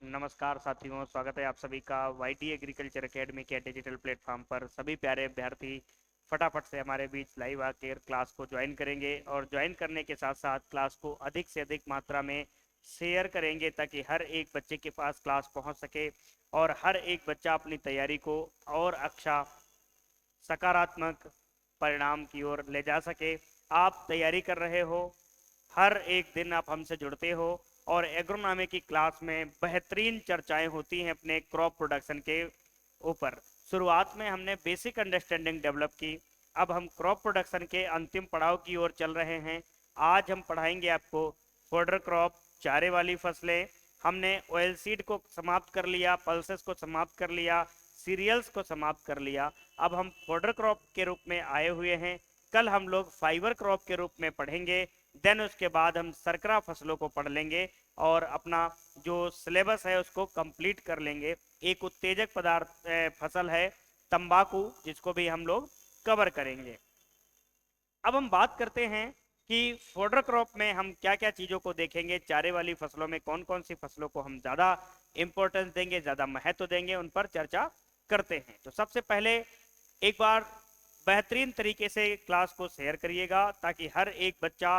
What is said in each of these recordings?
नमस्कार साथियों, स्वागत है आप सभी का वाईटी एग्रीकल्चर एकेडमी के डिजिटल प्लेटफॉर्म पर। सभी प्यारे अभ्यर्थी फटाफट से हमारे बीच लाइव आकर क्लास को ज्वाइन करेंगे और ज्वाइन करने के साथ साथ क्लास को अधिक से अधिक मात्रा में शेयर करेंगे ताकि हर एक बच्चे के पास क्लास पहुंच सके और हर एक बच्चा अपनी तैयारी को और अच्छा सकारात्मक परिणाम की ओर ले जा सके। आप तैयारी कर रहे हो, हर एक दिन आप हमसे जुड़ते हो और एग्रोनॉमी की क्लास में बेहतरीन चर्चाएं होती हैं अपने क्रॉप प्रोडक्शन के ऊपर। शुरुआत में हमने बेसिक अंडरस्टैंडिंग डेवलप की, अब हम क्रॉप प्रोडक्शन के अंतिम पड़ाव की ओर चल रहे हैं। आज हम पढ़ाएंगे आपको फोडर क्रॉप, चारे वाली फसलें। हमने ऑयल सीड को समाप्त कर लिया, पल्सेस को समाप्त कर लिया, सीरियल्स को समाप्त कर लिया। अब हम फोडर क्रॉप के रूप में आए हुए हैं। कल हम लोग फाइबर क्रॉप के रूप में पढ़ेंगे। देन उसके बाद हम सरकरा फसलों को पढ़ लेंगे और अपना जो सिलेबस है उसको कंप्लीट कर लेंगे। एक उत्तेजक पदार्थ फसल है तंबाकू, जिसको भी हम लोग कवर करेंगे। अब हम बात करते हैं कि फोडर क्रॉप में हम क्या क्या चीज़ों को देखेंगे, चारे वाली फसलों में कौन कौन सी फसलों को हम ज़्यादा इंपॉर्टेंस देंगे, ज़्यादा महत्व देंगे, उन पर चर्चा करते हैं। तो सबसे पहले एक बार बेहतरीन तरीके से क्लास को शेयर करिएगा ताकि हर एक बच्चा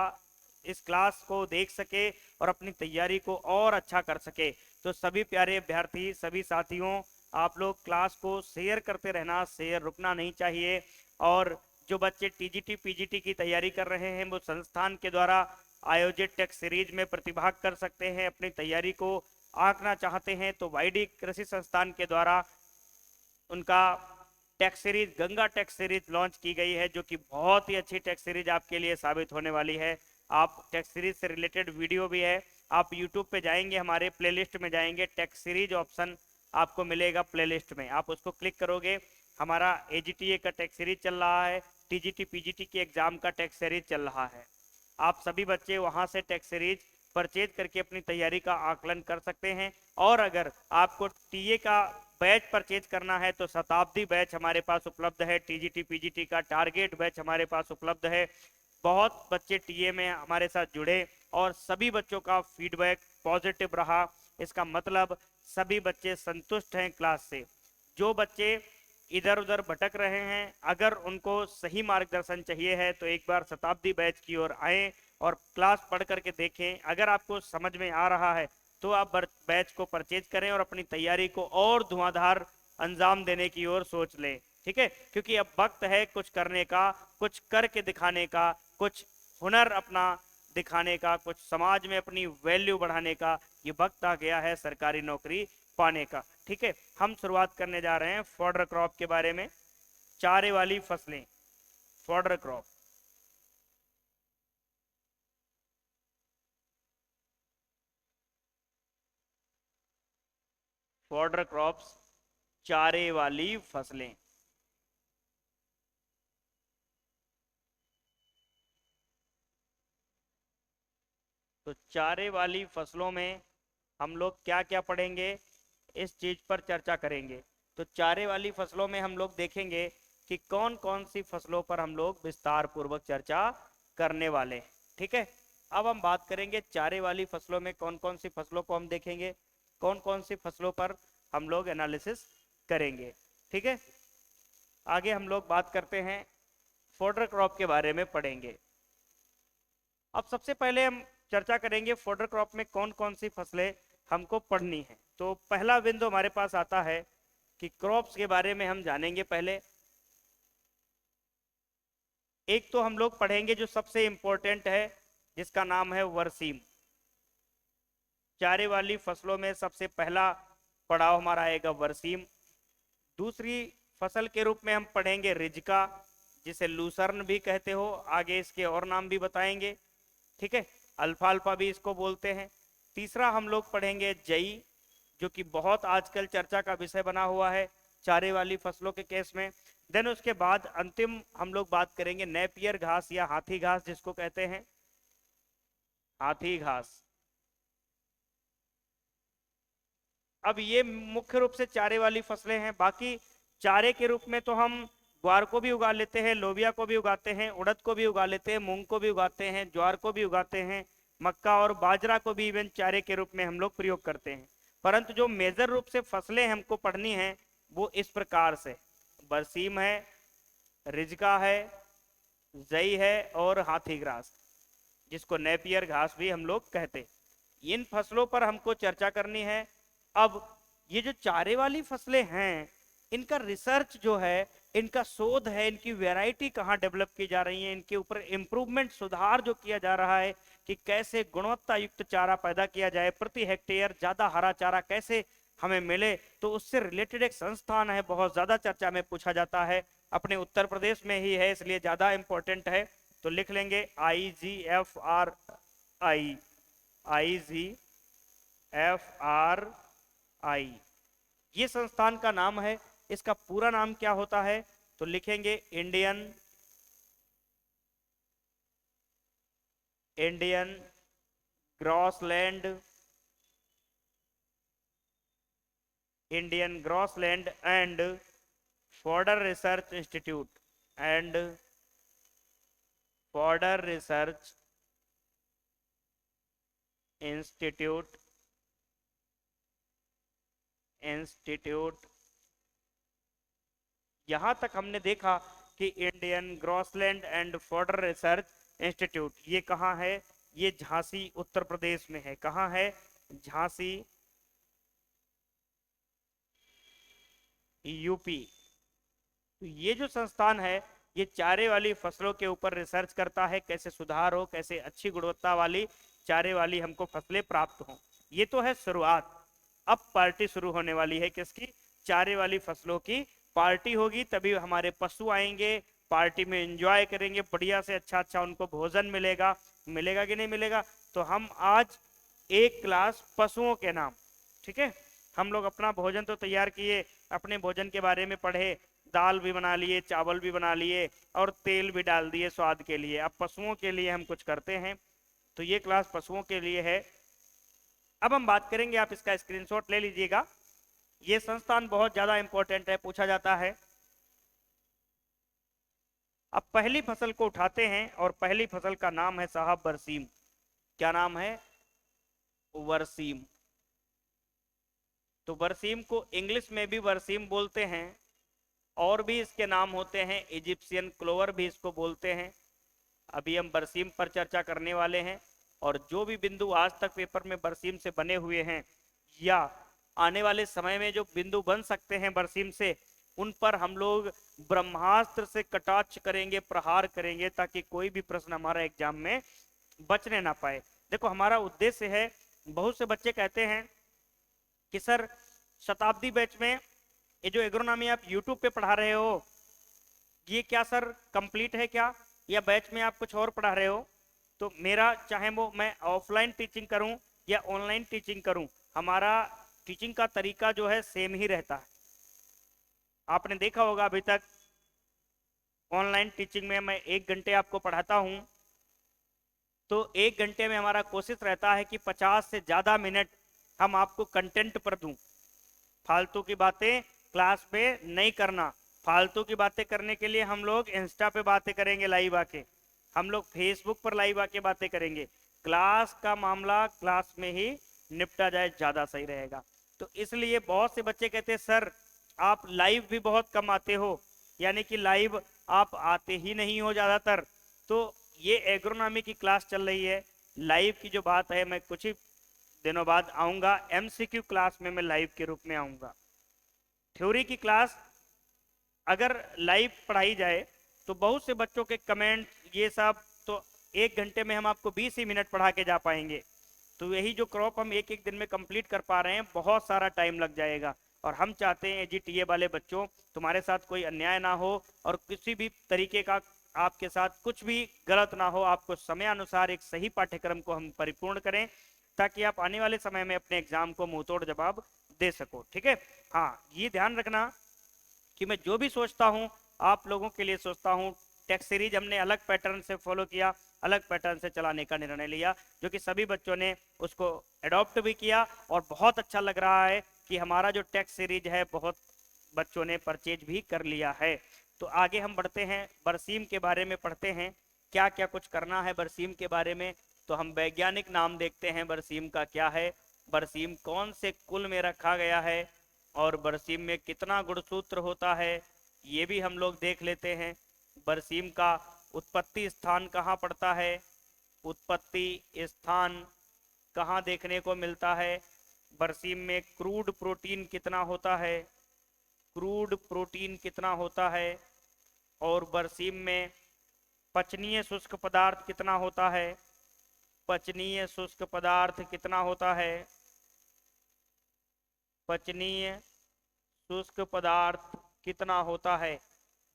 इस क्लास को देख सके और अपनी तैयारी को और अच्छा कर सके। तो सभी प्यारे अभ्यर्थी, सभी साथियों, आप लोग क्लास को शेयर करते रहना, शेयर रुकना नहीं चाहिए। और जो बच्चे टीजीटी पीजीटी की तैयारी कर रहे हैं वो संस्थान के द्वारा आयोजित टेक्स्ट सीरीज में प्रतिभाग कर सकते हैं। अपनी तैयारी को आंकना चाहते हैं तो वाईडी कृषि संस्थान के द्वारा उनका text series, Ganga text series launch की गई है, जो कि बहुत ही अच्छी टेक्स्ट सीरीज आपके लिए साबित होने वाली है। आप टेक्स्ट सीरीज से रिलेटेड वीडियो भी है, आप यूट्यूब पे जाएंगे, हमारे प्लेलिस्ट में जाएंगे, टेक्स्ट सीरीज ऑप्शन आपको मिलेगा प्लेलिस्ट में, आप उसको क्लिक करोगे। हमारा एजीटीए का टेक्स्ट सीरीज चल रहा है, टीजीटी पीजीटी के एग्जाम का टेक्स्ट सीरीज चल रहा है। आप सभी बच्चे वहां से टेक्स्ट सीरीज परचेज करके अपनी तैयारी का आकलन कर सकते हैं। और अगर आपको टीए का बैच परचेज करना है तो शताब्दी बैच हमारे पास उपलब्ध है, टीजीटी पीजीटी का टारगेट बैच हमारे पास उपलब्ध है। बहुत बच्चे टीए में हमारे साथ जुड़े और सभी बच्चों का फीडबैक पॉजिटिव रहा। इसका मतलब सभी बच्चे संतुष्ट हैं क्लास से। जो बच्चे इधर उधर भटक रहे हैं, अगर उनको सही मार्गदर्शन चाहिए है तो एक बार शताब्दी बैच की ओर आएं और क्लास पढ़ करके देखें। अगर आपको समझ में आ रहा है तो आप बैच को परचेज करें और अपनी तैयारी को और धुआंधार अंजाम देने की ओर सोच लें। ठीक है, क्योंकि अब वक्त है कुछ करने का, कुछ करके दिखाने का, कुछ हुनर अपना दिखाने का, कुछ समाज में अपनी वैल्यू बढ़ाने का। ये वक्त आ गया है सरकारी नौकरी पाने का। ठीक है, हम शुरुआत करने जा रहे हैं फॉडर क्रॉप के बारे में। चारे वाली फसलें, फॉडर क्रॉप। फॉडर क्रॉप्स, चारे वाली फसलें। तो चारे वाली फसलों में हम लोग क्या क्या पढ़ेंगे, इस चीज पर चर्चा करेंगे। तो चारे वाली फसलों में हम लोग देखेंगे कि कौन कौन सी फसलों पर हम लोग विस्तार पूर्वक चर्चा करने वाले हैं। ठीक है, अब हम बात करेंगे चारे वाली फसलों में कौन कौन सी फसलों को हम देखेंगे, कौन कौन सी फसलों पर हम लोग एनालिसिस करेंगे। ठीक है, आगे हम लोग बात करते हैं फोडर क्रॉप के बारे में पढ़ेंगे। अब सबसे पहले हम चर्चा करेंगे फोडर क्रॉप में कौन कौन सी फसलें हमको पढ़नी है। तो पहला बिंदु हमारे पास आता है कि क्रॉप्स के बारे में हम जानेंगे। पहले एक तो हम लोग पढ़ेंगे जो सबसे इंपॉर्टेंट है, जिसका नाम है वर्सीम। चारे वाली फसलों में सबसे पहला पड़ाव हमारा आएगा वर्सीम। दूसरी फसल के रूप में हम पढ़ेंगे रिजका, जिसे लूसर्न भी कहते हो, आगे इसके और नाम भी बताएंगे। ठीक है, अल्फाल्फा भी इसको बोलते हैं। तीसरा हम लोग पढ़ेंगे जई, जो कि बहुत आजकल चर्चा का विषय बना हुआ है चारे वाली फसलों के केस में। देन उसके बाद अंतिम हम लोग बात करेंगे नेपियर घास या हाथी घास, जिसको कहते हैं हाथी घास। अब ये मुख्य रूप से चारे वाली फसलें हैं। बाकी चारे के रूप में तो हम ग्वार को भी उगा लेते हैं, लोबिया को भी उगाते हैं, उड़द को भी उगा लेते हैं, मूंग को भी उगाते हैं, ज्वार को भी उगाते हैं, मक्का और बाजरा को भी इवन चारे के रूप में हम लोग प्रयोग करते हैं। परंतु जो मेजर रूप से फसलें हमको पढ़नी है वो इस प्रकार से, बरसीम है, रिजका है, जई है और हाथी ग्रास, जिसको नेपियर घास भी हम लोग कहते। इन फसलों पर हमको चर्चा करनी है। अब ये जो चारे वाली फसलें हैं, इनका रिसर्च जो है, इनका शोध है, इनकी वैरायटी कहाँ डेवलप की जा रही है, इनके ऊपर इम्प्रूवमेंट, सुधार जो किया जा रहा है कि कैसे गुणवत्ता युक्त चारा पैदा किया जाए, प्रति हेक्टेयर ज्यादा हरा चारा कैसे हमें मिले, तो उससे रिलेटेड एक संस्थान है, बहुत ज्यादा चर्चा में पूछा जाता है, अपने उत्तर प्रदेश में ही है, इसलिए ज्यादा इंपॉर्टेंट है। तो लिख लेंगे IGFRI, IGFRI, ये संस्थान का नाम है। इसका पूरा नाम क्या होता है, तो लिखेंगे Indian grassland and fodder research institute. यहां तक हमने देखा कि Indian grassland and fodder research institute ये कहाँ है, ये झांसी उत्तर प्रदेश में है। कहाँ है, झांसी यूपी। तो ये जो संस्थान है, ये चारे वाली फसलों के ऊपर रिसर्च करता है, कैसे सुधार हो, कैसे अच्छी गुणवत्ता वाली चारे वाली हमको फसलें प्राप्त हो। ये तो है शुरुआत। अब पार्टी शुरू होने वाली है किसकी, चारे वाली फसलों की पार्टी होगी, तभी हमारे पशु आएंगे, पार्टी में एंजॉय करेंगे, बढ़िया से अच्छा उनको भोजन मिलेगा। मिलेगा कि नहीं मिलेगा। तो हम आज एक क्लास पशुओं के नाम, ठीक है, हम लोग अपना भोजन तो तैयार किए, अपने भोजन के बारे में पढ़े, दाल भी बना लिए, चावल भी बना लिए और तेल भी डाल दिए स्वाद के लिए। अब पशुओं के लिए हम कुछ करते हैं, तो ये क्लास पशुओं के लिए है। अब हम बात करेंगे, आप इसका स्क्रीनशॉट ले लीजिएगा। ये संस्थान बहुत ज्यादा इंपॉर्टेंट है, पूछा जाता है। अब पहली फसल को उठाते हैं और पहली फसल का नाम है साहब बरसीम। क्या नाम है, बरसीम। तो बरसीम को इंग्लिश में भी बरसीम बोलते हैं, और भी इसके नाम होते हैं, इजिप्शियन क्लोवर भी इसको बोलते हैं। अभी हम बरसीम पर चर्चा करने वाले हैं, और जो भी बिंदु आज तक पेपर में बरसीम से बने हुए हैं या आने वाले समय में जो बिंदु बन सकते हैं बरसीम से, उन पर हम लोग ब्रह्मास्त्र से कटाक्ष करेंगे, प्रहार करेंगे, ताकि कोई भी प्रश्न हमारा एग्जाम में बचने ना पाए। देखो हमारा उद्देश्य है, बहुत से बच्चे कहते हैं कि सर शताब्दी बैच में ये जो एग्रोनॉमी आप यूट्यूब पे पढ़ा रहे हो, ये क्या सर कंप्लीट है क्या, या बैच में आप कुछ और पढ़ा रहे हो। तो मेरा चाहे वो मैं ऑफलाइन टीचिंग करूं या ऑनलाइन टीचिंग करूं, हमारा टीचिंग का तरीका जो है सेम ही रहता है। आपने देखा होगा अभी तक ऑनलाइन टीचिंग में मैं 1 घंटे आपको पढ़ाता हूं, तो 1 घंटे में हमारा कोशिश रहता है कि 50 से ज्यादा मिनट हम आपको कंटेंट पर दूं। फालतू की बातें क्लास पे नहीं करना। फालतू की बातें करने के लिए हम लोग इंस्टा पे बातें करेंगे, लाइव आके हम लोग फेसबुक पर लाइव आके बातें करेंगे। क्लास का मामला क्लास में ही निपटा जाए, ज्यादा सही रहेगा। तो इसलिए बहुत से बच्चे कहते हैं सर आप लाइव भी बहुत कम आते हो, यानी कि लाइव आप आते ही नहीं हो ज्यादातर। तो ये एग्रोनॉमी की क्लास चल रही है, लाइव की जो बात है मैं कुछ ही दिनों बाद आऊंगा, MCQ क्लास में मैं लाइव के रूप में आऊंगा। थ्योरी की क्लास अगर लाइव पढ़ाई जाए तो बहुत से बच्चों के कमेंट ये सब, तो 1 घंटे में हम आपको 20 ही मिनट पढ़ा के जा पाएंगे। तो यही जो क्रॉप हम एक दिन में कंप्लीट कर पा रहे हैं, बहुत सारा टाइम लग जाएगा। और हम चाहते हैं AGTA वाले बच्चों, तुम्हारे साथ कोई अन्याय ना हो और किसी भी तरीके का आपके साथ कुछ भी गलत ना हो। आपको समय अनुसार एक सही पाठ्यक्रम को हम परिपूर्ण करें, ताकि आप आने वाले समय में अपने एग्जाम को मुंहतोड़ जवाब दे सको। ठीक है, हाँ ये ध्यान रखना कि मैं जो भी सोचता हूँ आप लोगों के लिए सोचता हूँ। टेक्स्ट सीरीज हमने अलग पैटर्न से फॉलो किया, अलग पैटर्न से चलाने का निर्णय लिया, जो कि सभी बच्चों ने उसको एडॉप्ट भी किया और बहुत अच्छा लग रहा है कि हमारा जो टेक्स्ट सीरीज है बहुत बच्चों ने परचेज भी कर लिया है। तो आगे हम बढ़ते हैं, बरसीम के बारे में पढ़ते हैं, क्या क्या कुछ करना है बरसीम के बारे में। तो हम वैज्ञानिक नाम देखते हैं बरसीम का क्या है। बरसीम कौन से कुल में रखा गया है और बरसीम में कितना गुणसूत्र होता है ये भी हम लोग देख लेते हैं। बरसीम का उत्पत्ति स्थान कहाँ पड़ता है, उत्पत्ति स्थान कहाँ देखने को मिलता है, बरसीम में क्रूड प्रोटीन कितना होता है, क्रूड प्रोटीन कितना होता है, और बरसीम में पचनीय शुष्क पदार्थ कितना होता है, पचनीय शुष्क पदार्थ कितना होता है, पचनीय शुष्क पदार्थ कितना होता है।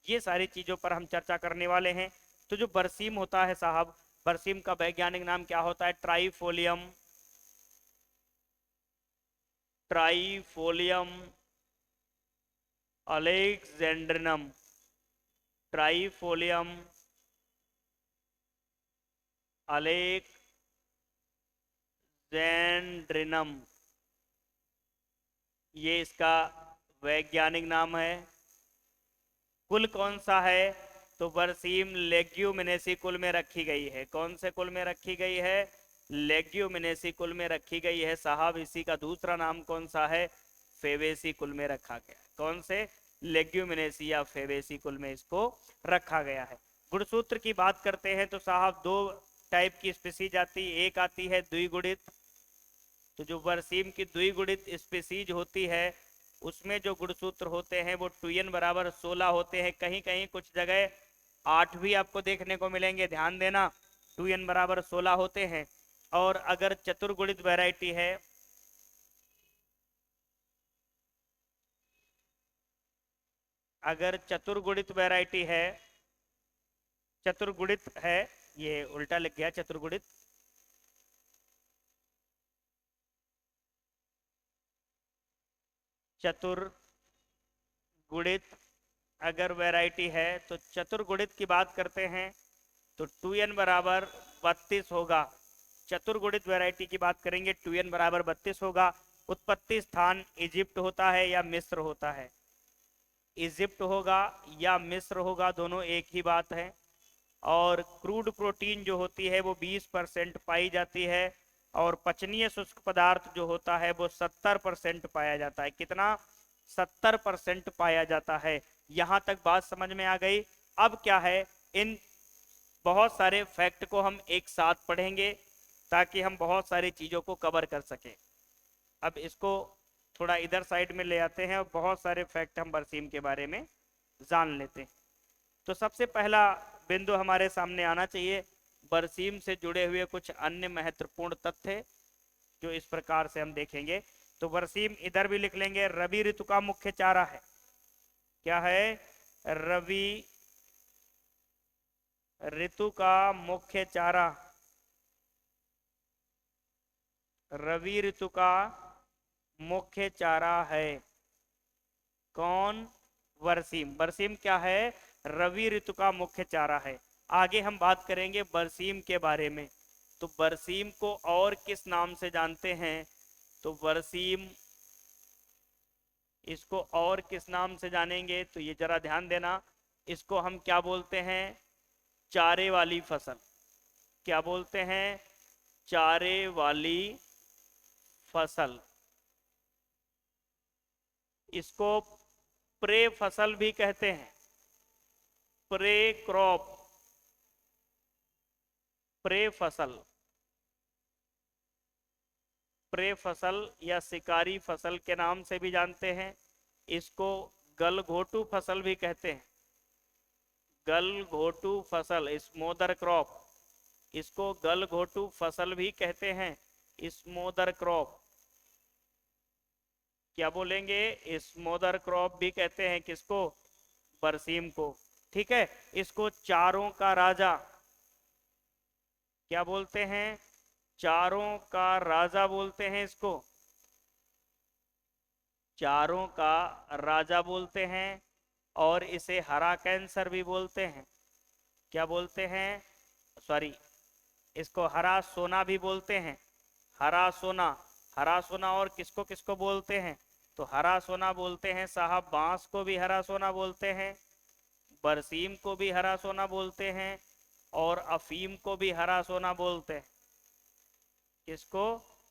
ये सारी चीजों पर हम चर्चा करने वाले हैं। तो जो बरसीम होता है साहब, बरसीम का वैज्ञानिक नाम क्या होता है, ट्राइफोलियम, ट्राइफोलियम अलेक्जेंड्रिनम, ट्राइफोलियम अलेक्जेंड्रिनम, ये इसका वैज्ञानिक नाम है। कुल कौन सा है, तो बरसीम लेग्यूमिनेसी कुल में रखी गई है। कौन से कुल में रखी गई है, लेग्यूमिनेसी कुल में रखी गई है साहब। इसी का दूसरा नाम कौन सा है, फेबेसी कुल में रखा गया है। कौन से, लेग्यूमिनेसी या फेबेसी कुल में इसको रखा गया है। गुणसूत्र की बात करते हैं तो साहब दो टाइप की स्पीसीज आती है, एक आती है द्विगुणित। तो जो बरसीम की द्विगुणित स्पीसीज होती है उसमें जो गुणसूत्र होते हैं वो 2n बराबर 16 होते हैं। कहीं कहीं कुछ जगह 8 भी आपको देखने को मिलेंगे, ध्यान देना। 2n बराबर 16 होते हैं। और अगर चतुर्गुणित वैरायटी है, अगर चतुर्गुणित वैरायटी है, चतुर्गुणित है, ये उल्टा लिख गया, चतुर्गुणित, चतुर्गुणित अगर वैरायटी है तो चतुर्गुणित की बात करते हैं तो 2n बराबर 32 होगा। चतुर्गुणित वैरायटी की बात करेंगे 2n बराबर 32 होगा। उत्पत्ति स्थान इजिप्ट होता है या मिस्र होता है, इजिप्ट होगा या मिस्र होगा, दोनों एक ही बात है। और क्रूड प्रोटीन जो होती है वो 20% पाई जाती है और पचनीय शुष्क पदार्थ जो होता है वो 70% पाया जाता है। कितना, 70% पाया जाता है। यहां तक बात समझ में आ गई। अब क्या है, इन बहुत सारे फैक्ट को हम एक साथ पढ़ेंगे ताकि हम बहुत सारी चीजों को कवर कर सकें। अब इसको थोड़ा इधर साइड में ले आते हैं और बहुत सारे फैक्ट हम बरसीम के बारे में जान लेते हैं। तो सबसे पहला बिंदु हमारे सामने आना चाहिए, बरसीम से जुड़े हुए कुछ अन्य महत्वपूर्ण तथ्य जो इस प्रकार से हम देखेंगे। तो बरसीम इधर भी लिख लेंगे, रबी ऋतु का मुख्य चारा है। क्या है, रबी ऋतु का मुख्य चारा, रबी ऋतु का मुख्य चारा है कौन, बरसीम। बरसीम क्या है, रबी ऋतु का मुख्य चारा है। आगे हम बात करेंगे बरसीम के बारे में। तो बरसीम को और किस नाम से जानते हैं, तो बरसीम, इसको और किस नाम से जानेंगे तो ये जरा ध्यान देना, इसको हम क्या बोलते हैं, चारे वाली फसल। क्या बोलते हैं, चारे वाली फसल। इसको प्रे फसल भी कहते हैं, प्रे क्रॉप, प्रे फसल, प्रे फसल या शिकारी फसल के नाम से भी जानते हैं। इसको गलघोटू फसल भी कहते हैं, गलघोटू फसल, स्मोदर क्रॉप, इसको गलघोटू फसल भी कहते हैं, स्मोदर क्रॉप। क्या बोलेंगे, स्मोदर क्रॉप भी कहते हैं किसको, बरसीम को। ठीक है, इसको चारों का राजा क्या बोलते हैं, चारों का राजा बोलते हैं इसको, चारों का राजा बोलते हैं। और इसे हरा कैंसर भी बोलते हैं। क्या बोलते हैं, सॉरी, इसको हरा सोना भी बोलते हैं, हरा सोना। हरा सोना और किसको किसको बोलते हैं, तो हरा सोना बोलते हैं साहब, बांस को भी हरा सोना बोलते हैं, बरसीम को भी हरा सोना बोलते हैं, और अफीम को भी हरा सोना बोलते हैं। किसको,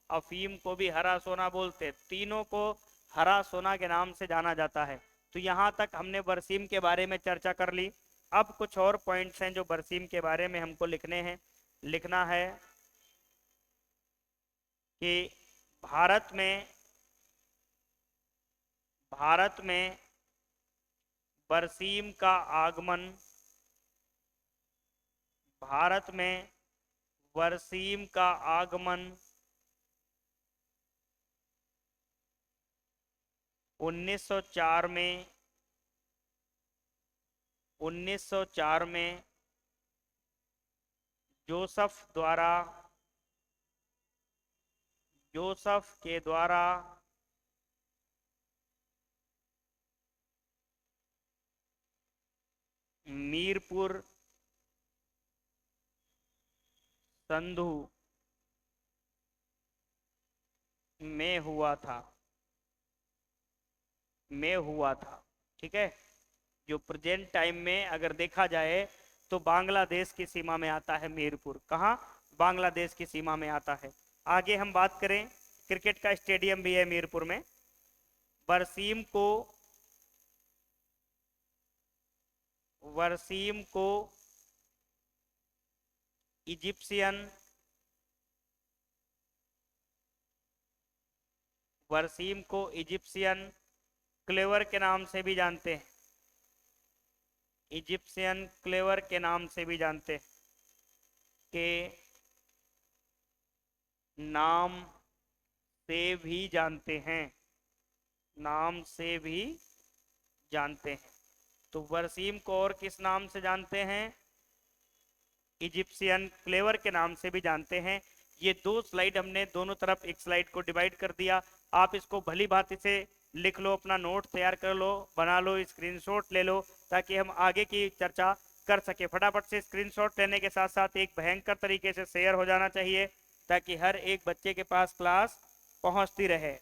अफीम को भी हरा सोना बोलते, तीनों को हरा सोना के नाम से जाना जाता है। तो यहाँ तक हमने बरसीम के बारे में चर्चा कर ली। अब कुछ और पॉइंट्स हैं जो बरसीम के बारे में हमको लिखने हैं। लिखना है कि भारत में बरसीम का आगमन, भारत में बरसीम का आगमन 1904 में 1904 में जोसफ के द्वारा मीरपुर संधु में हुआ था, ठीक है। जो प्रेजेंट टाइम में अगर देखा जाए तो बांग्लादेश की सीमा में आता है मीरपुर। कहाँ? बांग्लादेश की सीमा में आता है। आगे हम बात करें, क्रिकेट का स्टेडियम भी है मीरपुर में। बरसीम को इजिप्शियन क्लेवर के नाम से भी जानते हैं, इजिप्शियन क्लेवर के नाम से भी जानते हैं, के नाम से भी जानते हैं, नाम से भी जानते हैं। तो बरसीम को और किस नाम से जानते हैं? इजिप्शियन क्लेवर के नाम से भी जानते हैं। ये दो स्लाइड हमने दोनों तरफ एक स्लाइड को डिवाइड कर दिया। आप इसको भली भांति से लिख लो, अपना नोट तैयार कर लो, बना लो, स्क्रीनशॉट ले लो, ताकि हम आगे की चर्चा कर सके। फटाफट से स्क्रीनशॉट लेने के साथ साथ एक भयंकर तरीके से शेयर हो जाना चाहिए, ताकि हर एक बच्चे के पास क्लास पहुंचती रहे।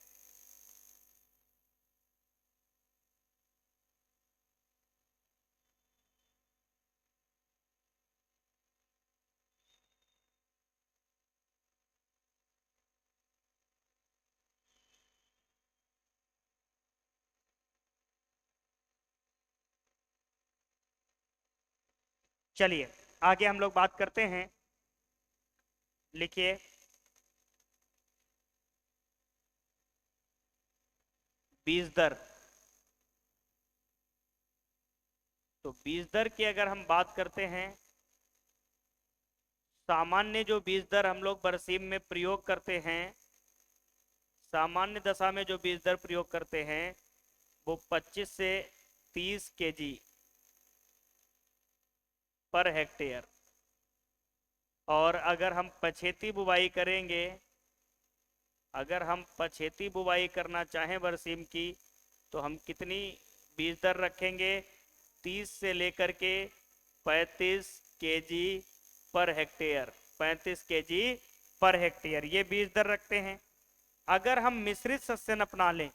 चलिए आगे हम लोग बात करते हैं। लिखिए, बीज दर। तो बीज दर की अगर हम बात करते हैं, सामान्य जो बीज दर हम लोग बरसीम में प्रयोग करते हैं, सामान्य दशा में जो बीज दर प्रयोग करते हैं वो 25 से 30 केजी पर हेक्टेयर। और अगर हम पछेती बुवाई करेंगे, अगर हम पछेती बुवाई करना चाहें बरसीम की, तो हम कितनी बीज दर रखेंगे? 30 से लेकर के 35 KG per hectare, 35 KG per hectare, ये बीज दर रखते हैं। अगर हम मिश्रित सस्यन अपना लें,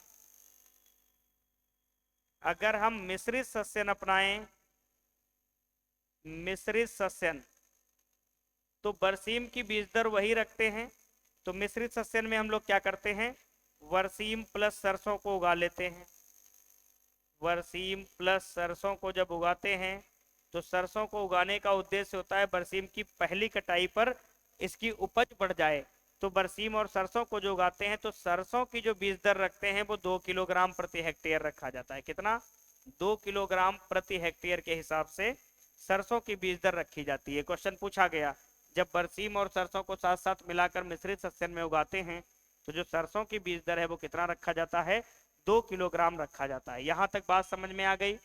अगर हम मिश्रित सस्यन अपनाएं, मिश्रित सस्यन, तो बरसीम की बीज दर वही रखते हैं। तो मिश्रित सस्यन में हम लोग क्या करते हैं? बरसीम प्लस सरसों को उगा लेते हैं। बरसीम प्लस सरसों को जब उगाते हैं, तो सरसों को उगाने का उद्देश्य होता है बरसीम की पहली कटाई पर इसकी उपज बढ़ जाए। तो बरसीम और सरसों को जो उगाते हैं, तो सरसों की जो बीज दर रखते हैं वो 2 किलोग्राम प्रति हेक्टेयर रखा जाता है। कितना? 2 किलोग्राम प्रति हेक्टेयर के हिसाब से सरसों की बीज दर रखी जाती है। क्वेश्चन पूछा गया, जब बरसीम और सरसों को साथ साथ मिलाकर मिश्रित सस्यन में उगाते हैं, तो जो सरसों की बीज दर है वो कितना रखा जाता है? 2 किलोग्राम रखा जाता है। यहां तक बात समझ में आ गई।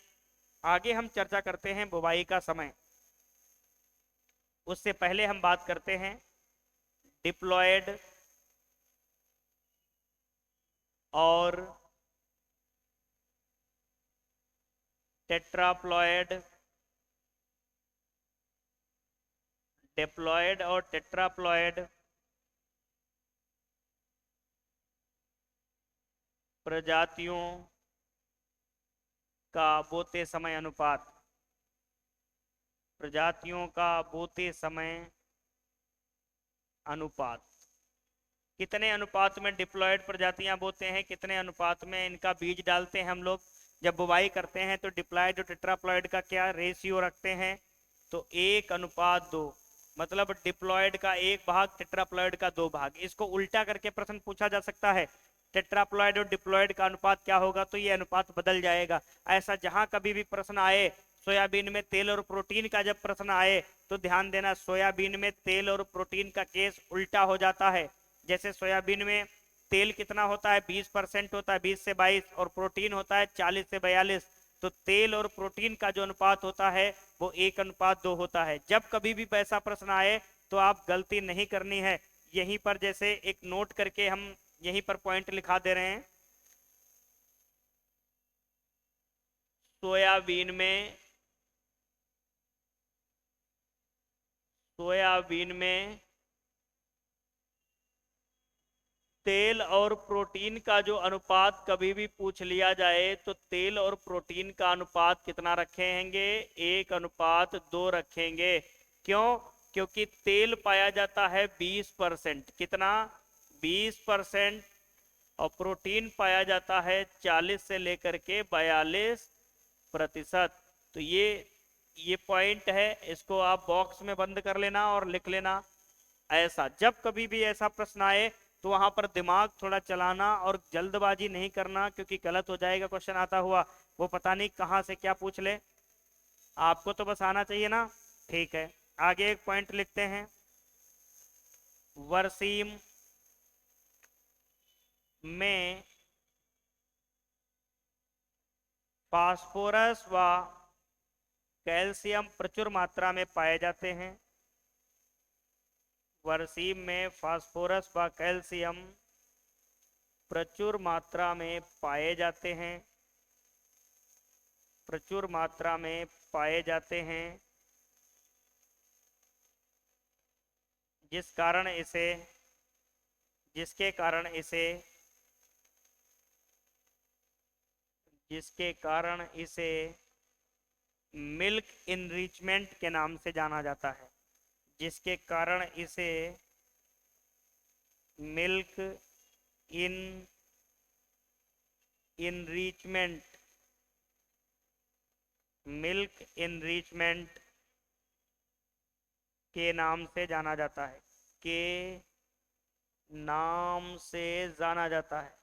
आगे हम चर्चा करते हैं बुवाई का समय। उससे पहले हम बात करते हैं डिप्लॉयड और टेट्राप्लॉयड, डिप्लॉयड और टेट्राप्लॉयड प्रजातियों का बोते समय अनुपात, प्रजातियों का बोते समय अनुपात। कितने अनुपात में डिप्लॉयड प्रजातियां बोते हैं, कितने अनुपात में इनका बीज डालते हैं हम लोग जब बुवाई करते हैं, तो डिप्लॉयड और टेट्राप्लॉयड का क्या रेशियो रखते हैं, तो 1:2, मतलब डिप्लॉयड का 1 भाग, टेट्राप्लॉयड का 2 भाग। इसको उल्टा करके प्रश्न पूछा जा सकता है, टेट्राप्लॉयड और डिप्लॉयड का अनुपात क्या होगा, तो ये अनुपात बदल जाएगा। ऐसा जहां कभी भी प्रश्न आए सोयाबीन में तेल और प्रोटीन का, जब प्रश्न आए तो ध्यान देना, सोयाबीन में तेल और प्रोटीन का केस उल्टा हो जाता है। जैसे सोयाबीन में तेल कितना होता है, 20% होता है, 20 से 22, और प्रोटीन होता है 40 से 42। तो तेल और प्रोटीन का जो अनुपात होता है वो 1:2 होता है। जब कभी भी ऐसा प्रश्न आए तो आप गलती नहीं करनी है, यहीं पर जैसे एक नोट करके हम यहीं पर पॉइंट लिखा दे रहे हैं। सोयाबीन में तेल और प्रोटीन का जो अनुपात कभी भी पूछ लिया जाए तो तेल और प्रोटीन का अनुपात कितना रखेंगे, 1:2 रखेंगे। क्यों? क्योंकि तेल पाया जाता है 20%, कितना, 20%, और प्रोटीन पाया जाता है 40 से लेकर के 42%। तो ये पॉइंट है, इसको आप बॉक्स में बंद कर लेना और लिख लेना। ऐसा जब कभी भी ऐसा प्रश्न आए तो वहां पर दिमाग थोड़ा चलाना और जल्दबाजी नहीं करना, क्योंकि गलत हो जाएगा क्वेश्चन आता हुआ, वो पता नहीं कहां से क्या पूछ ले। आपको तो बस आना चाहिए ना। ठीक है, आगे एक पॉइंट लिखते हैं, बरसीम में फास्फोरस व कैल्शियम प्रचुर मात्रा में पाए जाते हैं। बरसीम में फास्फोरस व कैल्शियम प्रचुर मात्रा में पाए जाते हैं, प्रचुर मात्रा में पाए जाते हैं, जिसके कारण इसे मिल्क इनरिचमेंट के नाम से जाना जाता है, जिसके कारण इसे मिल्क इनरिचमेंट के नाम से जाना जाता है, के नाम से जाना जाता है,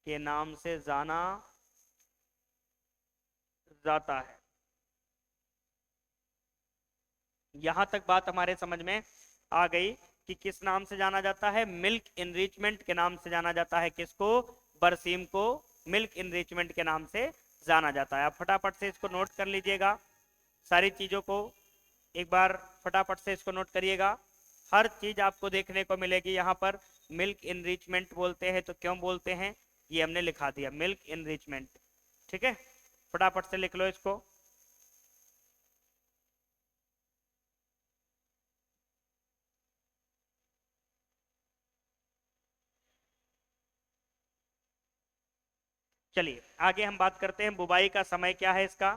के नाम से जाना जाता है। यहां तक बात हमारे समझ में आ गई कि किस नाम से जाना जाता है, मिल्क इनरिचमेंट के नाम से जाना जाता है। किसको? बरसीम को मिल्क इनरिचमेंट के नाम से जाना जाता है। आप फटाफट से इसको नोट कर लीजिएगा, सारी चीजों को एक बार फटाफट से इसको नोट करिएगा। हर चीज आपको देखने को मिलेगी यहाँ पर। मिल्क इनरिचमेंट बोलते हैं तो क्यों बोलते हैं, ये हमने लिखा दिया, मिल्क इनरिचमेंट। ठीक है, फटाफट से लिख लो इसको। चलिए आगे हम बात करते हैं, बुवाई का समय क्या है इसका।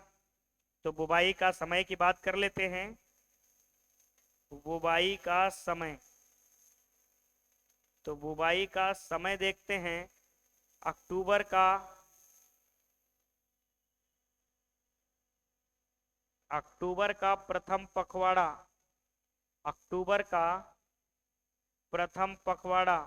तो बुवाई का समय की बात कर लेते हैं। बुवाई का समय, तो बुवाई का समय देखते हैं, अक्टूबर का प्रथम पखवाड़ा, अक्टूबर का प्रथम पखवाड़ा।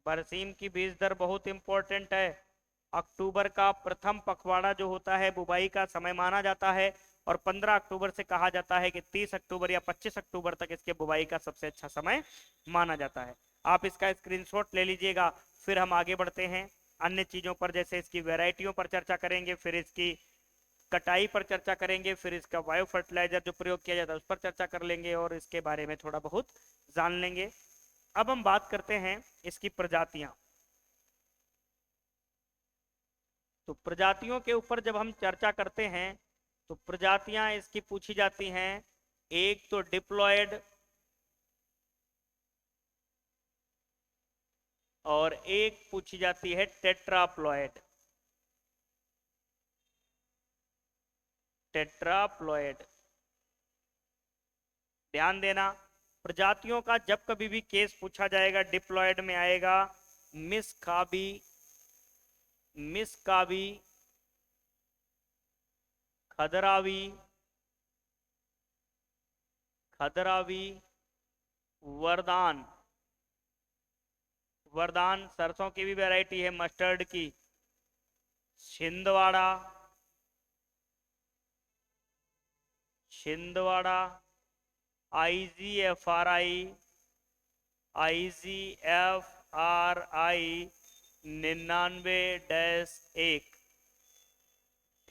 बरसीम की बीज दर बहुत इंपॉर्टेंट है। अक्टूबर का प्रथम पखवाड़ा जो होता है बुवाई का समय माना जाता है, और 15 अक्टूबर से कहा जाता है कि 30 अक्टूबर या 25 अक्टूबर तक इसके बुवाई का सबसे अच्छा समय माना जाता है। आप इसका स्क्रीनशॉट ले लीजिएगा। फिर हम आगे बढ़ते हैं अन्य चीजों पर, जैसे इसकी वैरायटियों पर चर्चा करेंगे, फिर इसकी कटाई पर चर्चा करेंगे, फिर इसका बायो फर्टिलाइजर जो प्रयोग किया जाता है उस पर चर्चा कर लेंगे, और इसके बारे में थोड़ा बहुत जान लेंगे। अब हम बात करते हैं इसकी प्रजातियां। तो प्रजातियों के ऊपर जब हम चर्चा करते हैं तो प्रजातियां इसकी पूछी जाती हैं। एक तो डिप्लॉयड और एक पूछी जाती है टेट्राप्लॉयड। टेट्राप्लॉयड ध्यान देना, प्रजातियों का जब कभी भी केस पूछा जाएगा डिप्लॉयड में आएगा मिसकाबी, मिसकाबी, खदरावी, खदरावी, वरदान, वरदान सरसों की भी वैरायटी है, मस्टर्ड की, छिंदवाड़ा, छिंदवाड़ा, IGFRI, IGFRI 99-1।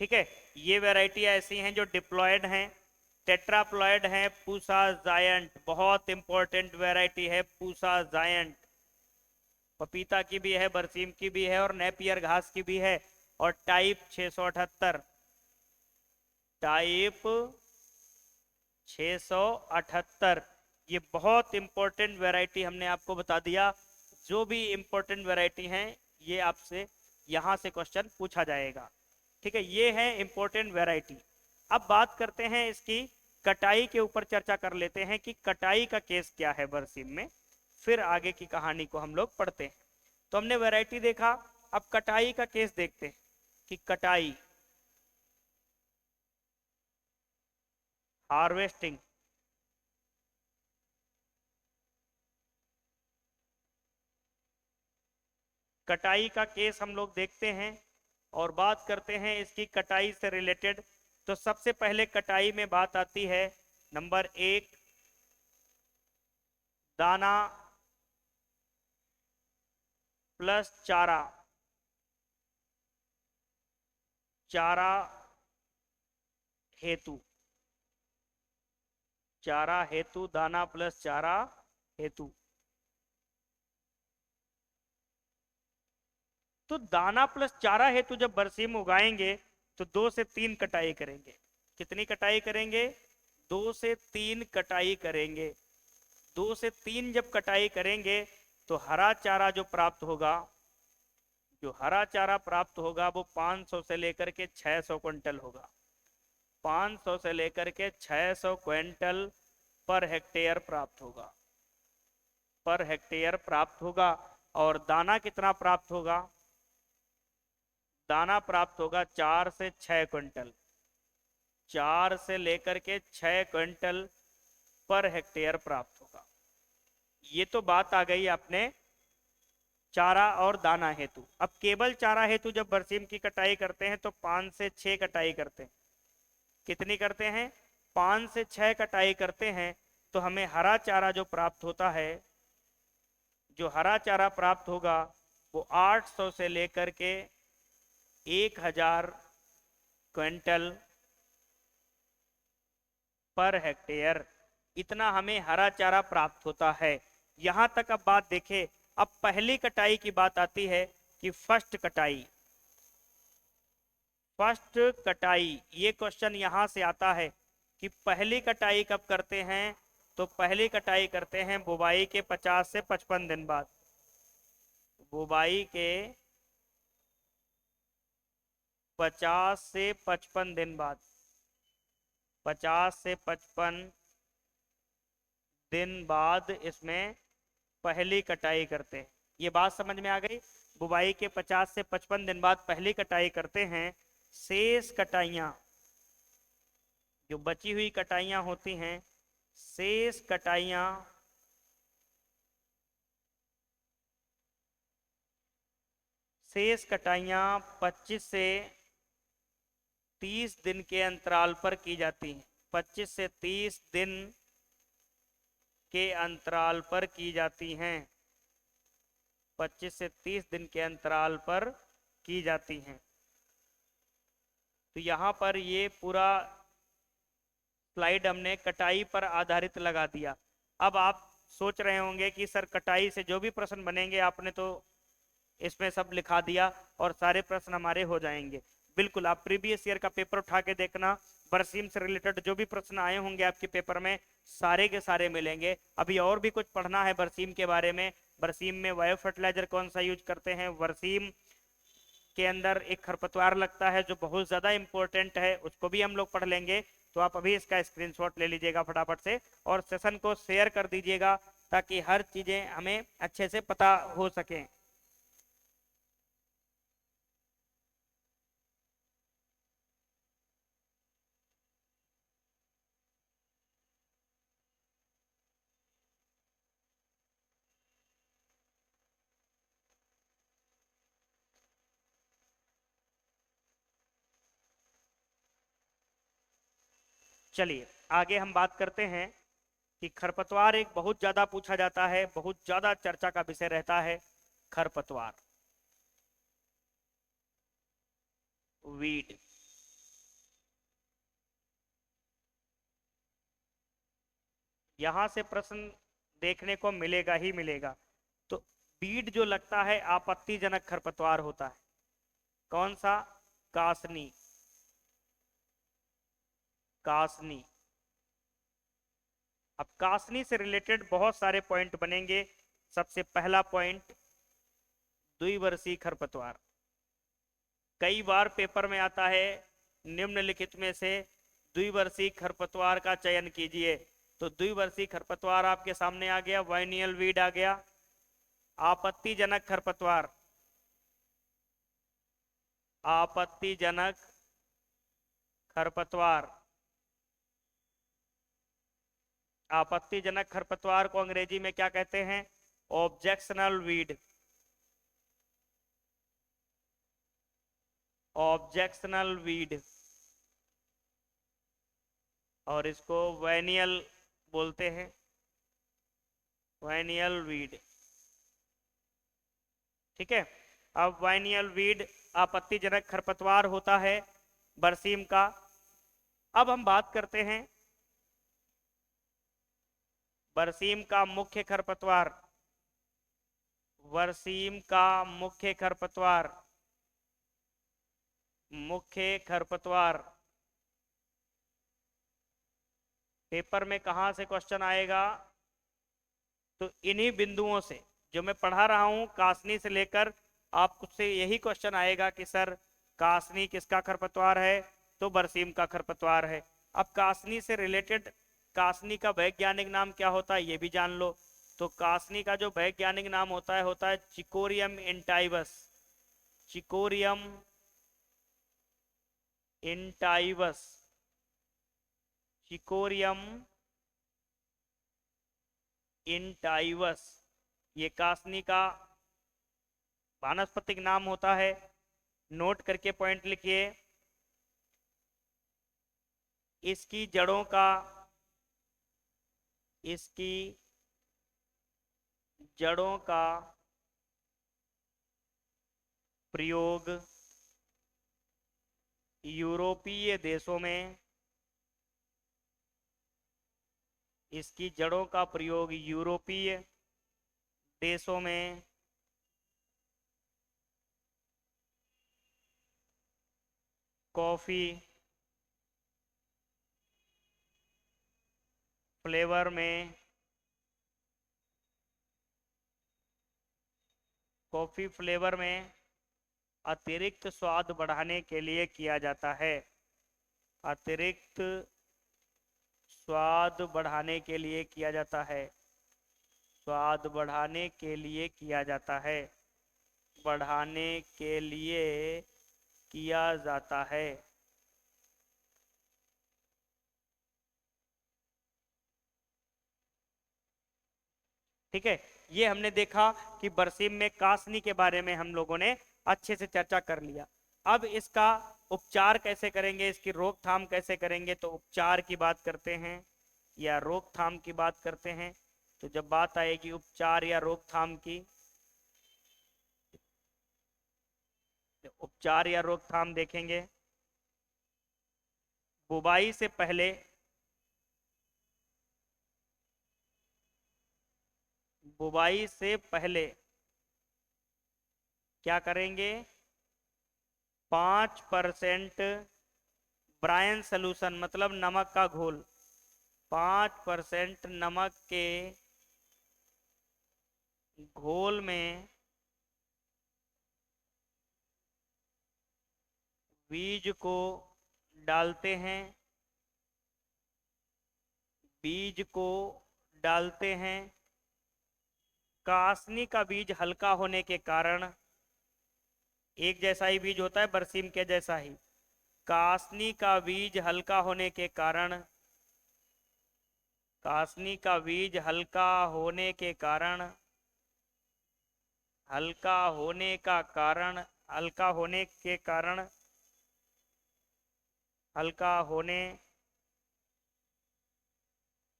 ठीक है, ये वैरायटी ऐसी हैं जो डिप्लॉयड हैं। टेट्राप्लॉयड हैं पूसा जायंट, बहुत इंपॉर्टेंट वैरायटी है पूसा जायंट, पपीता की भी है, बरसीम की भी है और नेपियर घास की भी है। और टाइप 678, टाइप 678, ये बहुत इंपॉर्टेंट वैरायटी हमने आपको बता दिया। जो भी इंपॉर्टेंट वैरायटी हैं ये आपसे यहां से क्वेश्चन पूछा जाएगा। ठीक है, ये है इंपॉर्टेंट वैरायटी। अब बात करते हैं इसकी कटाई के ऊपर, चर्चा कर लेते हैं कि कटाई का केस क्या है बरसीम में, फिर आगे की कहानी को हम लोग पढ़ते हैं। तो हमने वैरायटी देखा, अब कटाई का केस देखते हैं कि कटाई, हार्वेस्टिंग, कटाई का केस हम लोग देखते हैं और बात करते हैं इसकी कटाई से रिलेटेड। तो सबसे पहले कटाई में बात आती है नंबर 1, दाना प्लस चारा, चारा हेतु, चारा हेतु, दाना प्लस चारा हेतु। तो दाना प्लस चारा हेतु जब बरसीम उगाएंगे तो 2 से 3 कटाई करेंगे। कितनी कटाई करेंगे? 2 से 3 कटाई करेंगे। 2 से 3 जब कटाई करेंगे तो हरा चारा जो प्राप्त होगा, जो हरा चारा प्राप्त होगा वो 500 से लेकर के 600 क्विंटल होगा। 500 से लेकर के 600 क्विंटल पर हेक्टेयर प्राप्त होगा, पर हेक्टेयर प्राप्त होगा। और दाना कितना प्राप्त होगा? दाना प्राप्त होगा 4 से 6 क्विंटल, 4 से लेकर के 6 क्विंटल पर हेक्टेयर प्राप्त होगा। ये तो बात आ गई अपने चारा और दाना हेतु। अब केवल चारा हेतु जब बरसीम की कटाई करते हैं तो 5 से 6 कटाई करते हैं। कितनी करते हैं? 5 से 6 कटाई करते हैं। तो हमें हरा चारा जो प्राप्त होता है, जो हरा चारा प्राप्त होगा वो 800 से लेकर के 1000 क्विंटल पर हेक्टेयर, इतना हमें हरा चारा प्राप्त होता है। यहां तक अब बात देखें। अब पहली कटाई की बात आती है कि फर्स्ट कटाई, फर्स्ट कटाई, ये क्वेश्चन यहां से आता है कि पहली कटाई कब करते हैं? तो पहली कटाई करते हैं बुवाई के 50 से 55 दिन बाद। बुवाई के 50 से 55 दिन बाद, 50 से 55 दिन बाद इसमें पहली कटाई करते हैं। ये बात समझ में आ गई? बुवाई के 50 से 55 दिन बाद पहली कटाई करते हैं। शेष कटाइयां, जो बची हुई कटाइयां होती हैं, शेष कटाइयां शेष कटाइयां 25 से 30 दिन के अंतराल पर की जाती हैं। 25 से 30 दिन के अंतराल पर की जाती हैं। 25 से 30 दिन के अंतराल पर की जाती हैं। तो यहां पर ये पूरा स्लाइड हमने कटाई पर आधारित लगा दिया। अब आप सोच रहे होंगे कि सर कटाई से जो भी प्रश्न बनेंगे आपने तो इसमें सब लिखा दिया और सारे प्रश्न हमारे हो जाएंगे। बिल्कुल, आप प्रीवियस ईयर का पेपर उठा के देखना, बरसीम से रिलेटेड जो भी प्रश्न आए होंगे आपके पेपर में सारे के सारे मिलेंगे। अभी और भी कुछ पढ़ना है बरसीम के बारे में। बरसीम में बायो फर्टिलाइजर कौन सा यूज करते हैं, बरसीम के अंदर एक खरपतवार लगता है जो बहुत ज्यादा इंपॉर्टेंट है, उसको भी हम लोग पढ़ लेंगे। तो आप अभी इसका स्क्रीनशॉट ले लीजिएगा फटाफट से और सेशन को शेयर कर दीजिएगा ताकि हर चीजें हमें अच्छे से पता हो सके। चलिए आगे हम बात करते हैं कि खरपतवार एक बहुत ज्यादा पूछा जाता है, बहुत ज्यादा चर्चा का विषय रहता है खरपतवार, वीड। यहां से प्रश्न देखने को मिलेगा ही मिलेगा। तो बीड जो लगता है आपत्तिजनक खरपतवार होता है, कौन सा? कासनी। कासनी। अब कासनी से रिलेटेड बहुत सारे पॉइंट बनेंगे। सबसे पहला पॉइंट, द्विवर्षीय खरपतवार। कई बार पेपर में आता है निम्नलिखित में से द्विवर्षीय खरपतवार का चयन कीजिए। तो द्विवर्षीय खरपतवार आपके सामने आ गया, वाइनियल वीड आ गया। आपत्तिजनक खरपतवार, आपत्तिजनक खरपतवार। आपत्तिजनक खरपतवार को अंग्रेजी में क्या कहते हैं? Objectional weed. Objectional weed. और इसको वैनियल बोलते हैं, वैनियल वीड। ठीक है। अब वाइनियल वीड आपत्तिजनक खरपतवार होता है बरसीम का। अब हम बात करते हैं बरसीम का मुख्य खरपतवार। बरसीम का मुख्य खरपतवार, मुख्य खरपतवार पेपर में कहां से क्वेश्चन आएगा? तो इन्हीं बिंदुओं से जो मैं पढ़ा रहा हूं, कासनी से लेकर आपसे यही क्वेश्चन आएगा कि सर कासनी किसका खरपतवार है? तो बरसीम का खरपतवार है। अब कासनी से रिलेटेड कासनी का वैज्ञानिक नाम क्या होता है ये भी जान लो। तो कासनी का जो वैज्ञानिक नाम होता है चिकोरियम इंटाइवस। चिकोरियम इंटाइवस। चिकोरियम इंटाइवस ये कासनी का वानस्पतिक नाम होता है। नोट करके पॉइंट लिखिए। इसकी जड़ों का, इसकी जड़ों का प्रयोग यूरोपीय देशों में, इसकी जड़ों का प्रयोग यूरोपीय देशों में कॉफी फ्लेवर में, कॉफी फ्लेवर में अतिरिक्त स्वाद बढ़ाने के लिए किया जाता है। अतिरिक्त स्वाद बढ़ाने के लिए किया जाता है। स्वाद बढ़ाने के लिए किया जाता है। बढ़ाने के लिए किया जाता है। ठीक है। ये हमने देखा कि बरसीम में कासनी के बारे में हम लोगों ने अच्छे से चर्चा कर लिया। अब इसका उपचार कैसे करेंगे, इसकी रोकथाम कैसे करेंगे? तो उपचार की बात करते हैं या रोकथाम की बात करते हैं। तो जब बात आएगी उपचार या रोकथाम की, तो उपचार या रोकथाम देखेंगे। बुवाई से पहले, बुवाई से पहले क्या करेंगे? 5% ब्रायन सोल्यूशन मतलब नमक का घोल, 5% नमक के घोल में बीज को डालते हैं। बीज को डालते हैं। कासनी का बीज हल्का होने के कारण, एक जैसा ही बीज होता है बरसीम के जैसा ही, कासनी का बीज हल्का होने के कारण, कासनी का बीज हल्का होने के कारण, हल्का होने का कारण, हल्का होने के कारण, हल्का होने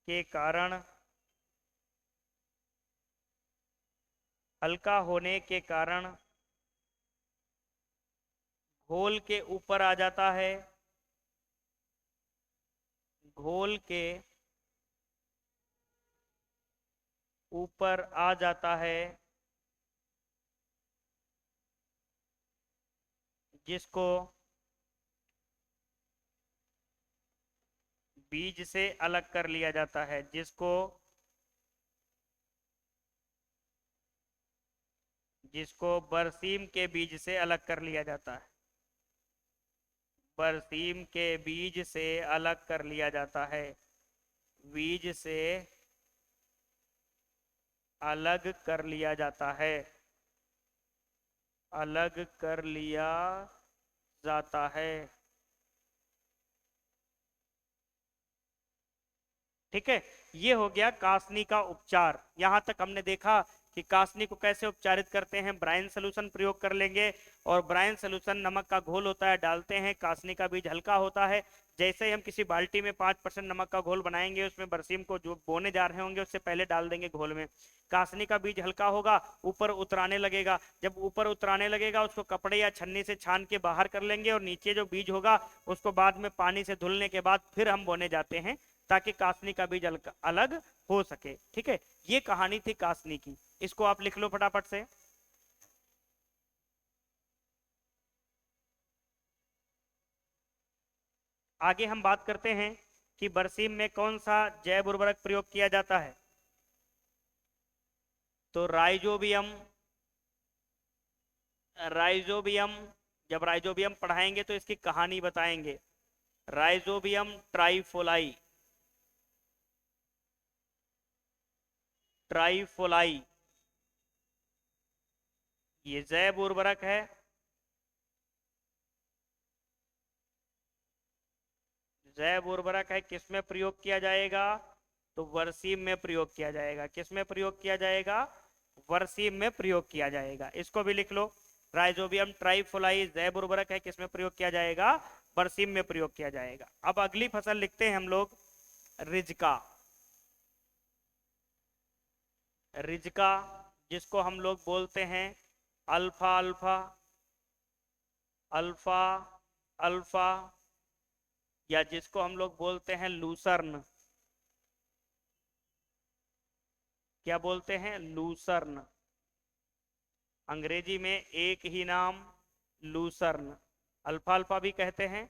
के कारण, हल्का होने के कारण घोल के ऊपर आ जाता है, घोल के ऊपर आ जाता है, जिसको बीज से अलग कर लिया जाता है, जिसको जिसको बरसीम के बीज से अलग कर लिया जाता है, बरसीम के बीज से अलग कर लिया जाता है, बीज से अलग कर लिया जाता है, अलग कर लिया जाता है। ठीक है, ये हो गया कासनी का उपचार। यहां तक हमने देखा कि कासनी को कैसे उपचारित करते हैं। ब्राइन सोल्यूशन प्रयोग कर लेंगे, और ब्राइन सोल्यूशन नमक का घोल होता है, डालते हैं। कासनी का बीज हल्का होता है, जैसे ही हम किसी बाल्टी में 5% नमक का घोल बनाएंगे, उसमें बरसीम को जो बोने जा रहे होंगे उससे पहले डाल देंगे घोल में। कासनी का बीज हल्का होगा, ऊपर उतराने लगेगा। जब ऊपर उतराने लगेगा, उसको कपड़े या छन्नी से छान के बाहर कर लेंगे, और नीचे जो बीज होगा उसको बाद में पानी से धुलने के बाद फिर हम बोने जाते हैं, ताकि कासनी का बीज अलग हो सके। ठीक है, ये कहानी थी कासनी की। इसको आप लिख लो फटाफट से। आगे हम बात करते हैं कि बरसीम में कौन सा जैव उर्वरक प्रयोग किया जाता है। तो राइजोबियम, राइजोबियम, जब राइजोबियम पढ़ाएंगे तो इसकी कहानी बताएंगे। राइजोबियम ट्राइफोलाई, ट्राइफोलाई ये जैव उर्वरक है। जैव उर्वरक है, किसमें प्रयोग किया जाएगा? तो बरसीम में प्रयोग किया जाएगा। किसमें प्रयोग किया जाएगा? बरसीम में प्रयोग किया जाएगा। इसको भी लिख लो। राइजोबियम ट्राइफोलाई जैव उर्वरक है, किसमें प्रयोग किया जाएगा? बरसीम में प्रयोग किया जाएगा। अब अगली फसल लिखते हैं हम लोग, रिजका। रिजका, जिसको हम लोग बोलते हैं अल्फा अल्फा, अल्फा अल्फा, या जिसको हम लोग बोलते हैं लूसर्न। क्या बोलते हैं? लूसर्न। अंग्रेजी में एक ही नाम लूसर्न। अल्फा अल्फा भी कहते हैं,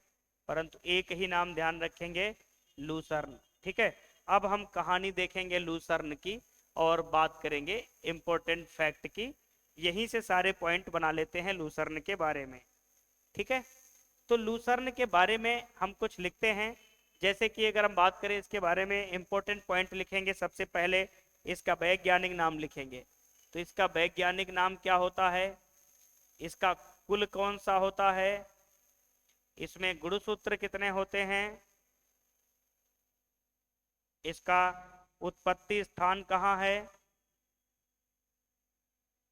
परंतु एक ही नाम ध्यान रखेंगे, लूसर्न। ठीक है, अब हम कहानी देखेंगे लूसर्न की, और बात करेंगे इंपॉर्टेंट फैक्ट की। यहीं से सारे पॉइंट बना लेते हैं लूसर्न के बारे में। ठीक है, तो लूसर्न के बारे में हम कुछ लिखते हैं। जैसे कि अगर हम बात करें इसके बारे में, इंपॉर्टेंट पॉइंट लिखेंगे। सबसे पहले इसका वैज्ञानिक नाम लिखेंगे। तो इसका वैज्ञानिक नाम क्या होता है? इसका कुल कौन सा होता है? इसमें गुणसूत्र कितने होते हैं? इसका उत्पत्ति स्थान कहाँ है?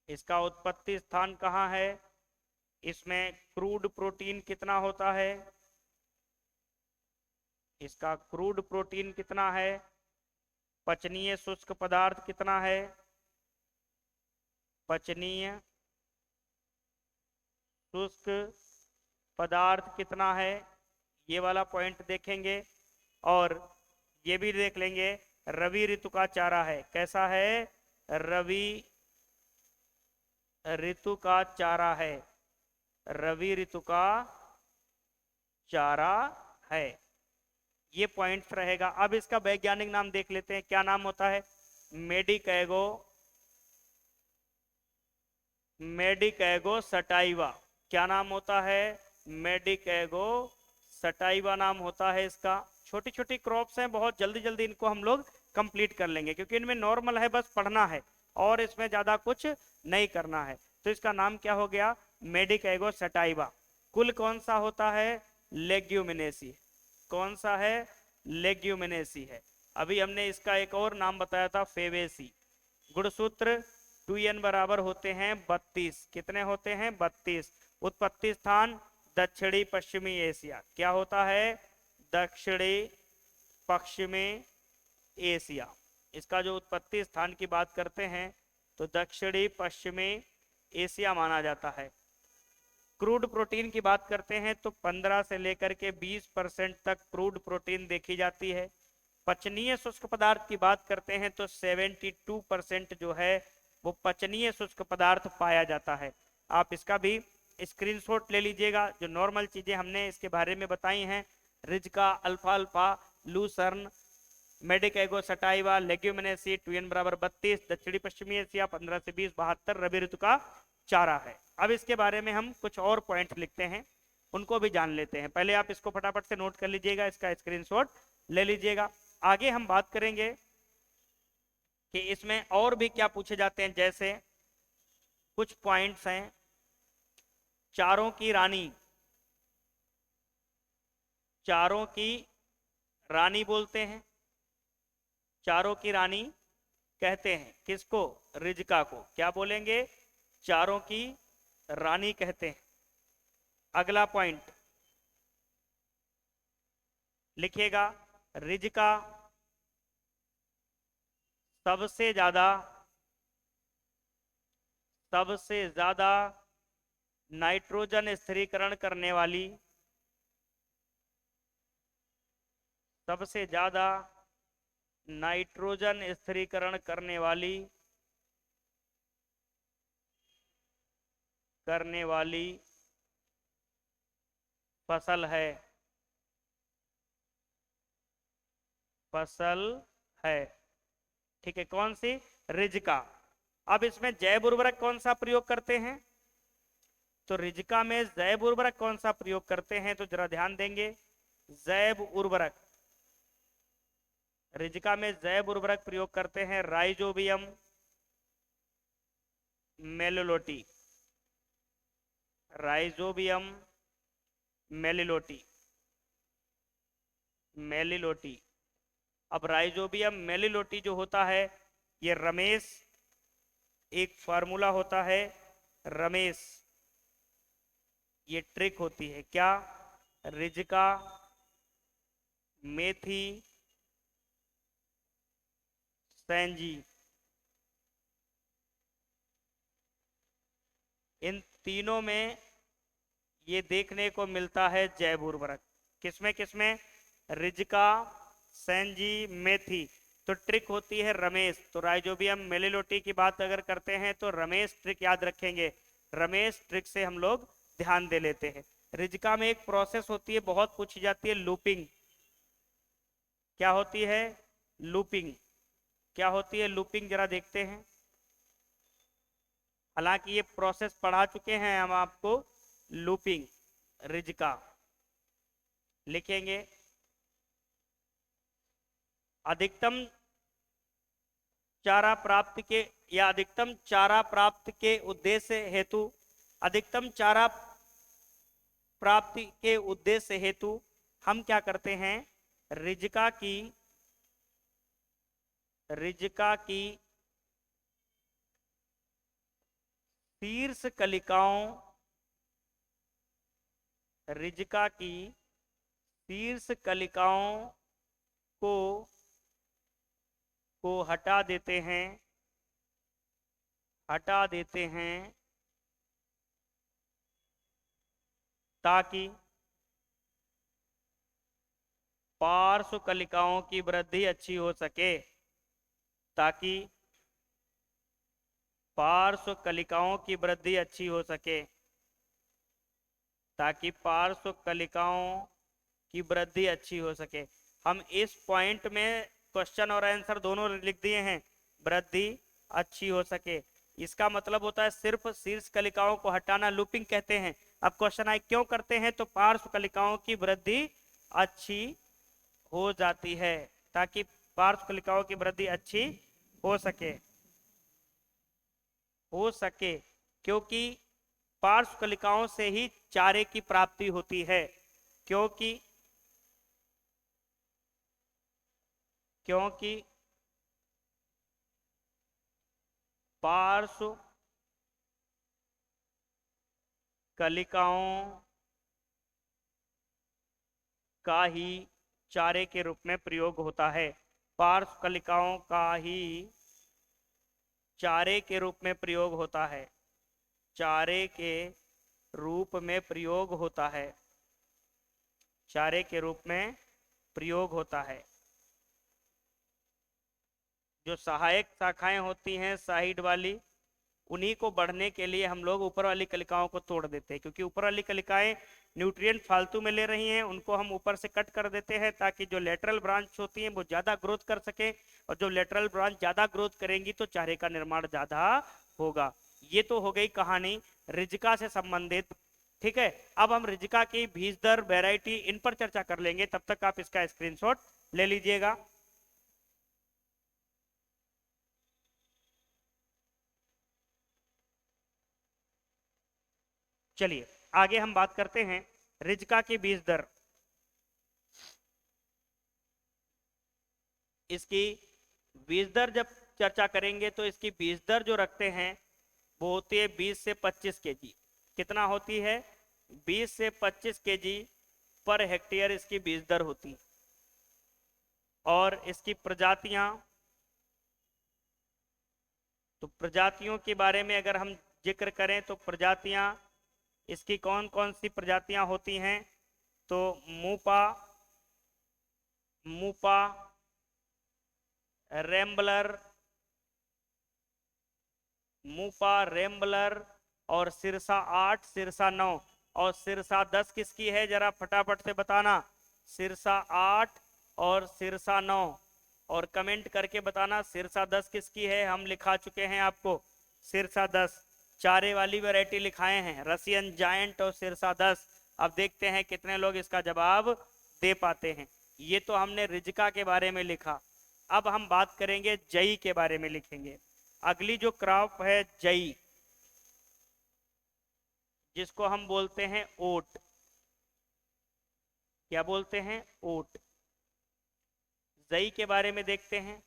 इसका उत्पत्ति स्थान कहाँ है? इसमें क्रूड प्रोटीन कितना होता है? इसका क्रूड प्रोटीन कितना है? पचनीय शुष्क पदार्थ कितना है? पचनीय शुष्क पदार्थ कितना है? ये वाला पॉइंट देखेंगे। और ये भी देख लेंगे, रवि ऋतु का चारा है। कैसा है? रवि ऋतु का चारा है, रवि ऋतु का चारा है। ये पॉइंट रहेगा। अब इसका वैज्ञानिक नाम देख लेते हैं, क्या नाम होता है? मेडिकैगो, मेडिकैगो सटाइवा। क्या नाम होता है? मेडिकैगो सटाइवा नाम होता है इसका। छोटी छोटी क्रॉप्स हैं, बहुत जल्दी जल्दी इनको हम लोग कंप्लीट कर लेंगे क्योंकि इनमें नॉर्मल है, बस पढ़ना है और इसमें ज्यादा कुछ नहीं करना है। तो इसका नाम क्या हो गया, मेडिकैगो सटाइवा। कुल कौन सा होता है, लेग्यूमिनेसी। कौन सा है, लेग्यूमिनेसी है। अभी हमने इसका एक और नाम बताया था, फेवेसी। गुणसूत्र 2n बराबर होते हैं 32। कितने होते हैं, 32। उत्पत्ति स्थान दक्षिणी पश्चिमी एशिया। क्या होता है, दक्षिणी पश्चिमी एशिया। इसका जो उत्पत्ति स्थान की बात करते हैं तो दक्षिणी पश्चिमी एशिया माना जाता है। क्रूड प्रोटीन की बात करते हैं तो 15 से लेकर के 20% तक क्रूड प्रोटीन देखी जाती है। पचनीय शुष्क पदार्थ की बात करते हैं तो 72% जो है वो पचनीय शुष्क पदार्थ पाया जाता है। आप इसका भी स्क्रीनशॉट ले लीजिएगा। जो नॉर्मल चीजें हमने इसके बारे में बताई हैं, रिजका, अल्फा अल्फा, lucerne, Medicago sativa, Leguminosae, 2n बराबर 32, दक्षिणी पश्चिमी एशिया 15 से 20, 72 रबी ऋतु का चारा है। अब इसके बारे में हम कुछ और पॉइंट लिखते हैं, उनको भी जान लेते हैं। पहले आप इसको फटाफट से नोट कर लीजिएगा, इसका स्क्रीनशॉट ले लीजिएगा। आगे हम बात करेंगे कि इसमें और भी क्या पूछे जाते हैं। जैसे कुछ पॉइंट्स हैं, चारों की रानी। चारों की रानी बोलते हैं, चारों की रानी कहते हैं किसको, रिजका को। क्या बोलेंगे, चारों की रानी कहते हैं। अगला पॉइंट लिखिएगा, रिजका सबसे ज्यादा नाइट्रोजन स्थिरीकरण करने वाली, सबसे ज्यादा नाइट्रोजन स्थिरीकरण करने वाली फसल है, ठीक है। कौन सी, रिजका। अब इसमें जैव उर्वरक कौन सा प्रयोग करते हैं, तो रिजका में जैव उर्वरक कौन सा प्रयोग करते हैं, तो जरा ध्यान देंगे। जैव उर्वरक, रिजका में जैव उर्वरक प्रयोग करते हैं राइजोबियम मेलिलोटी, राइजोबियम मेलिलोटी। अब राइजोबियम मेलिलोटी जो होता है, ये रमेश, एक फार्मूला होता है रमेश, ये ट्रिक होती है। क्या, रिजका, मेथी, सैंजी, इन तीनों में ये देखने को मिलता है जैव उर्वरक। किसमें किसमें, रिजका, सैंजी, मेथी। तो ट्रिक होती है रमेश। तो राइजोबियम मेलिलोटी की बात अगर करते हैं तो रमेश ट्रिक याद रखेंगे, रमेश ट्रिक से हम लोग ध्यान दे लेते हैं। रिजका में एक प्रोसेस होती है, बहुत पूछी जाती है, लूपिंग। क्या होती है, लूपिंग। क्या होती है लूपिंग, जरा देखते हैं। हालांकि ये प्रोसेस पढ़ा चुके हैं हम आपको, लूपिंग, रिजका। लिखेंगे, अधिकतम चारा प्राप्ति के या अधिकतम चारा प्राप्ति के उद्देश्य हेतु, अधिकतम चारा प्राप्ति के उद्देश्य हेतु हम क्या करते हैं, रिजका की शीर्ष कलिकाओं, रिजका की शीर्ष कलिकाओं को हटा देते हैं ताकि पार्श्व कलिकाओं की वृद्धि अच्छी हो सके, ताकि पार्श्व कलिकाओं की वृद्धि अच्छी हो सके, ताकि पार्श्व कलिकाओं की वृद्धि अच्छी हो सके। हम इस पॉइंट में क्वेश्चन और आंसर दोनों लिख दिए हैं, वृद्धि अच्छी हो सके। इसका मतलब होता है सिर्फ शीर्ष कलिकाओं को हटाना, लूपिंग कहते हैं। अब क्वेश्चन आए क्यों करते हैं, तो पार्श्व कलिकाओं की वृद्धि अच्छी हो जाती है ताकि पार्श्व कलिकाओं की वृद्धि अच्छी हो सके क्योंकि पार्श्व कलिकाओं से ही चारे की प्राप्ति होती है। क्योंकि क्योंकि पार्श्व कलिकाओं का ही चारे के रूप में प्रयोग होता है। पार्श्व कलिकाओं का ही चारे के रूप में प्रयोग होता है। चारे के रूप में प्रयोग होता है। चारे के रूप में प्रयोग होता है। जो सहायक शाखाएं होती हैं साइड वाली, उन्हीं को बढ़ने के लिए हम लोग ऊपर वाली कलिकाओं को तोड़ देते हैं, क्योंकि ऊपर वाली कलिकाएं न्यूट्रिएंट फालतू में ले रही हैं, उनको हम ऊपर से कट कर देते हैं ताकि जो लेटरल ब्रांच होती हैं वो ज्यादा ग्रोथ कर सके, और जो लेटरल ब्रांच ज्यादा ग्रोथ करेंगी तो चारे का निर्माण ज्यादा होगा। ये तो हो गई कहानी रिजिका से संबंधित। ठीक है, अब हम रिजिका की बीज दर, वेराइटी, इन पर चर्चा कर लेंगे। तब तक आप इसका स्क्रीनशॉट ले लीजिएगा। चलिए आगे हम बात करते हैं रिजका की बीज दर। इसकी बीज दर जब चर्चा करेंगे तो इसकी बीज दर जो रखते हैं वो होती है 20 से 25 केजी। कितना होती है? 20 से 25 केजी पर हेक्टेयर इसकी बीज दर होती है। और इसकी प्रजातियां, तो प्रजातियों के बारे में अगर हम जिक्र करें तो प्रजातियां इसकी कौन कौन सी प्रजातियां होती हैं? तो मूपा, मूपा, रैम्बलर, मूपा, रैम्बलर और सिरसा 8, सिरसा 9 और सिरसा 10 किसकी है? जरा फटाफट से बताना। सिरसा 8 और सिरसा 9, और कमेंट करके बताना सिरसा 10 किसकी है। हम लिखा चुके हैं आपको सिरसा 10, चारे वाली वैरायटी लिखाए हैं, रसियन जायंट और सिरसा 10। अब देखते हैं कितने लोग इसका जवाब दे पाते हैं। ये तो हमने रिजका के बारे में लिखा। अब हम बात करेंगे जई के बारे में लिखेंगे। अगली जो क्रॉप है जई, जिसको हम बोलते हैं ओट। क्या बोलते हैं? ओट। जई के बारे में देखते हैं,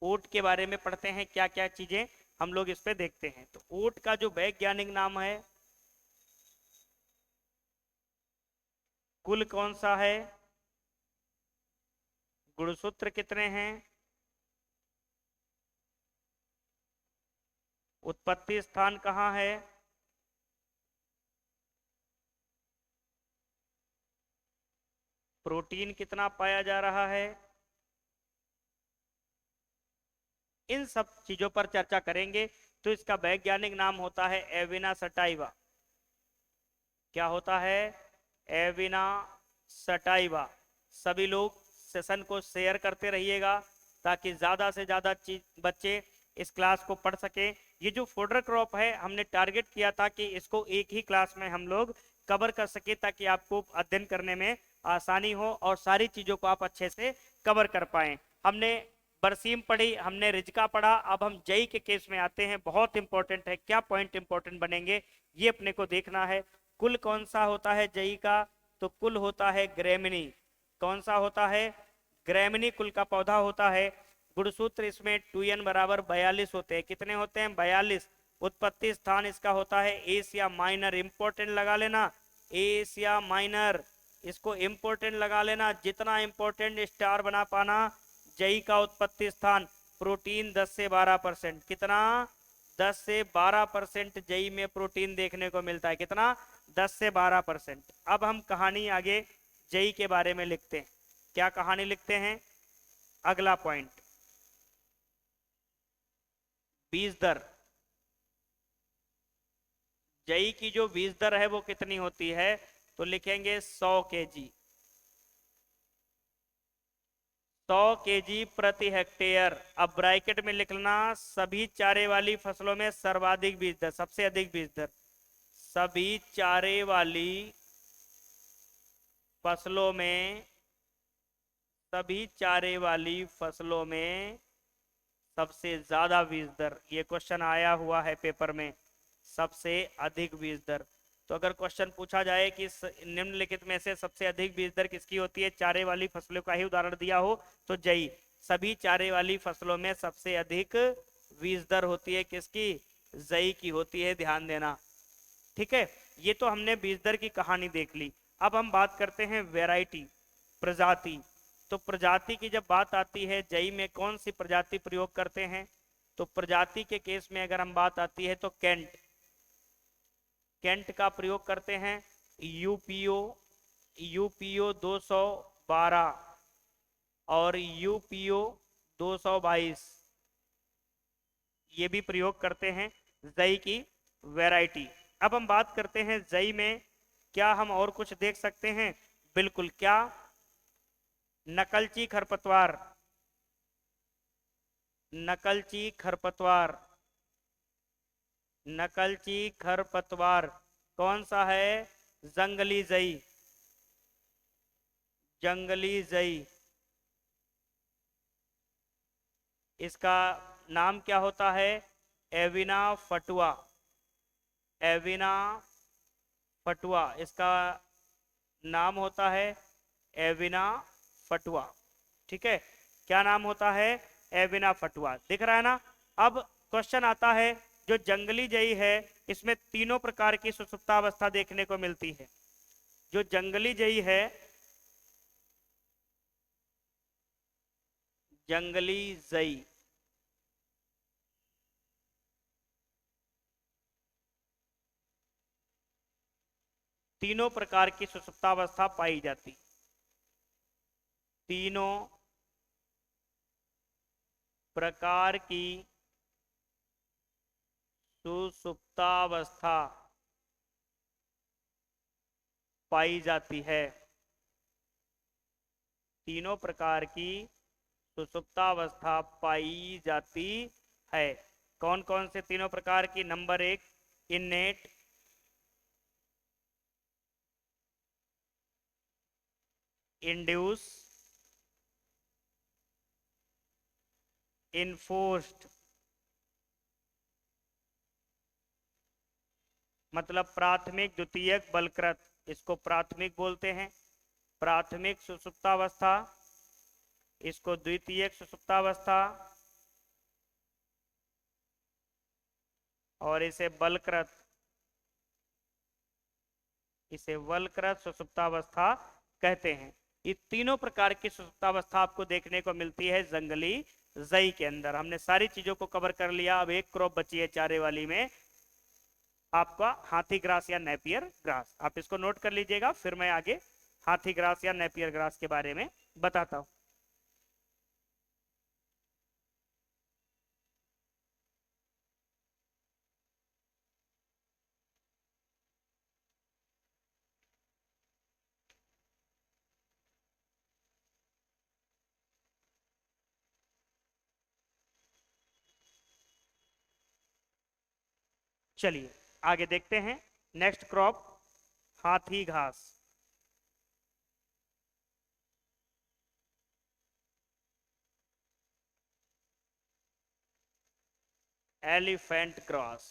ओट के बारे में पढ़ते हैं, क्या क्या चीजें हम लोग इस पे देखते हैं। तो ओट का जो वैज्ञानिक नाम है, कुल कौन सा है, गुणसूत्र कितने हैं, उत्पत्ति स्थान कहाँ है, प्रोटीन कितना पाया जा रहा है, इन सब चीजों पर चर्चा करेंगे। तो इसका वैज्ञानिक नाम होता है एविना सटाइवा। क्या होता है? एविना सटाइवा। सभी लोग सेशन को शेयर करते रहिएगा ताकि ज्यादा से ज्यादा बच्चे इस क्लास को पढ़ सके। ये जो फोल्डर क्रॉप है, हमने टारगेट किया था कि इसको एक ही क्लास में हम लोग कवर कर सके ताकि आपको अध्ययन करने में आसानी हो और सारी चीजों को आप अच्छे से कवर कर पाए। हमने बरसीम पढ़ी, हमने रिजका पढ़ा, अब हम जई के केस में आते हैं। बहुत इंपॉर्टेंट है, क्या पॉइंट इंपॉर्टेंट बनेंगे ये अपने को देखना है। कुल कौन सा होता है जई का? तो कुल होता है ग्रेमिनी। कौन सा होता है? ग्रेमिनी कुल का पौधा होता है। गुणसूत्र इसमें 2n बराबर 42 होते हैं। कितने होते हैं? 42। उत्पत्ति स्थान इसका होता है एशिया माइनर। इंपॉर्टेंट लगा लेना, एशिया माइनर, इसको इंपॉर्टेंट लगा लेना। जितना इंपॉर्टेंट स्टार बना पाना। जई का उत्पत्ति स्थान, प्रोटीन 10 से 12%। कितना? 10 से 12% जई में प्रोटीन देखने को मिलता है। कितना? 10 से 12%। अब हम कहानी आगे जई के बारे में लिखते हैं। क्या कहानी लिखते हैं? अगला पॉइंट, बीज दर। जई की जो बीज दर है वो कितनी होती है? तो लिखेंगे 100 केजी। 100 केजी प्रति हेक्टेयर। अब ब्रैकेट में लिखना, सभी चारे वाली फसलों में सर्वाधिक बीज दर, सबसे अधिक बीज दर। सभी चारे वाली फसलों में सभी चारे वाली फसलों में सबसे ज्यादा बीज दर, ये क्वेश्चन आया हुआ है पेपर में, सबसे अधिक बीज दर। तो अगर क्वेश्चन पूछा जाए कि निम्नलिखित में से सबसे अधिक बीज दर किसकी होती है, चारे वाली फसलों का ही उदाहरण दिया हो तो जई, सभी चारे वाली फसलों में सबसे अधिक बीज दर होती है किसकी, जई की होती है, ध्यान देना। ठीक है, ये तो हमने बीज दर की कहानी देख ली। अब हम बात करते हैं वैरायटी, प्रजाति। तो प्रजाति की जब बात आती है, जई में कौन सी प्रजाति प्रयोग करते हैं, तो प्रजाति के केस में अगर हम बात आती है तो कैंट, कैंट का प्रयोग करते हैं। यूपीओ, यूपीओ 212 और यूपीओ 222 ये भी प्रयोग करते हैं जई की वैरायटी। अब हम बात करते हैं जई में क्या हम और कुछ देख सकते हैं, बिल्कुल, क्या, नकलची खरपतवार, नकलची खरपतवार, नकलची खरपतवार कौन सा है, जंगली जई, जंगली जई। इसका नाम क्या होता है, एविना फटुआ, एविना फटुआ इसका नाम होता है, एविना फटुआ। ठीक है, क्या नाम होता है, एविना फटुआ, दिख रहा है ना। अब क्वेश्चन आता है, जो जंगली जई है इसमें तीनों प्रकार की सुसुप्तावस्था देखने को मिलती है। जो जंगली जई है, जंगली जई तीनों प्रकार की सुसुप्तावस्था पाई जाती, तीनों प्रकार की सुसुप्तावस्था पाई जाती है, तीनों प्रकार की सुसुप्तावस्था पाई जाती है। कौन कौन से तीनों प्रकार की, नंबर 1 इनेट, इंड्यूस, इन्फोर्स्ड। मतलब प्राथमिक, द्वितीयक, बलकृत, इसको प्राथमिक बोलते हैं, प्राथमिक सुसुप्तावस्था, इसको द्वितीयक सुसुप्तावस्था, और इसे बलकृत, इसे वलकृत सुसुप्तावस्था कहते हैं। ये तीनों प्रकार की सुसुप्तावस्था आपको देखने को मिलती है जंगली जई के अंदर। हमने सारी चीजों को कवर कर लिया। अब एक क्रॉप बची है चारे वाली में, आपका हाथी ग्रास या नेपियर ग्रास। आप इसको नोट कर लीजिएगा, फिर मैं आगे हाथी ग्रास या नेपियर ग्रास के बारे में बताता हूं। चलिए आगे देखते हैं। नेक्स्ट क्रॉप हाथी घास, एलिफेंट ग्रास।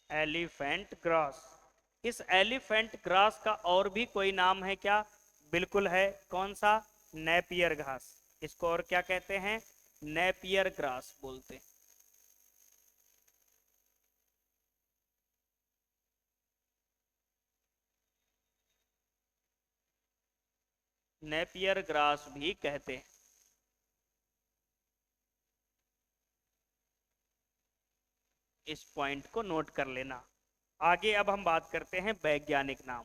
एलिफेंट ग्रास, इस एलिफेंट ग्रास का और भी कोई नाम है क्या, बिल्कुल है, कौन सा, नेपियर घास। इसको और क्या कहते हैं, नेपियर ग्रास बोलते हैं। नेपियर ग्रास भी कहते हैं। इस पॉइंट को नोट कर लेना। आगे अब हम बात करते हैं वैज्ञानिक नाम।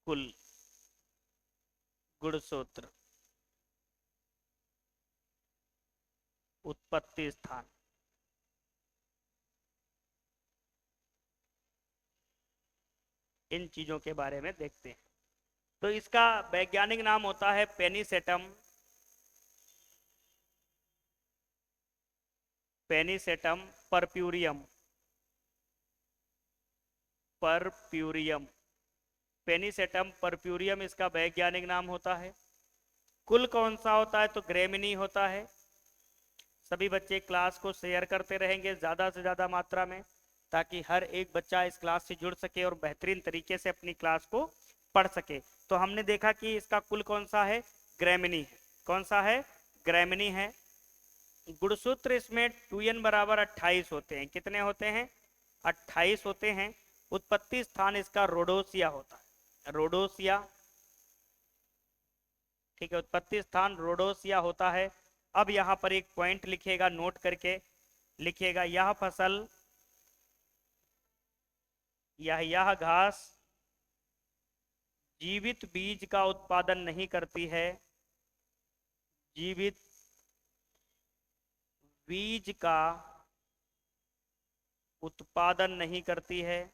कुल, गुणसूत्र, उत्पत्ति स्थान, इन चीजों के बारे में देखते हैं। तो इसका वैज्ञानिक नाम होता है pennisetum pennisetum puerperium, puerperium, pennisetum puerperium इसका वैज्ञानिक नाम होता है। कुल कौन सा होता है? तो ग्रेमिनी होता है। सभी बच्चे क्लास को शेयर करते रहेंगे ज़्यादा से ज़्यादा मात्रा में, ताकि हर एक बच्चा इस क्लास से जुड़ सके और बेहतरीन तरीके से अपनी क्लास को पढ़ सके। तो हमने देखा कि इसका कुल कौन सा है? ग्रेमिनी है। कौन सा है? ग्रेमिनी है। गुणसूत्र इसमें 2n बराबर 28 होते हैं। कितने होते हैं? 28 होते हैं। उत्पत्ति स्थान इसका रोडोसिया होता है, रोडोसिया। ठीक है, उत्पत्ति स्थान रोडोसिया होता है। अब यहाँ पर एक पॉइंट लिखिएगा, नोट करके लिखिएगा, यह फसल, यह घास जीवित बीज का उत्पादन नहीं करती है, जीवित बीज का उत्पादन नहीं करती है,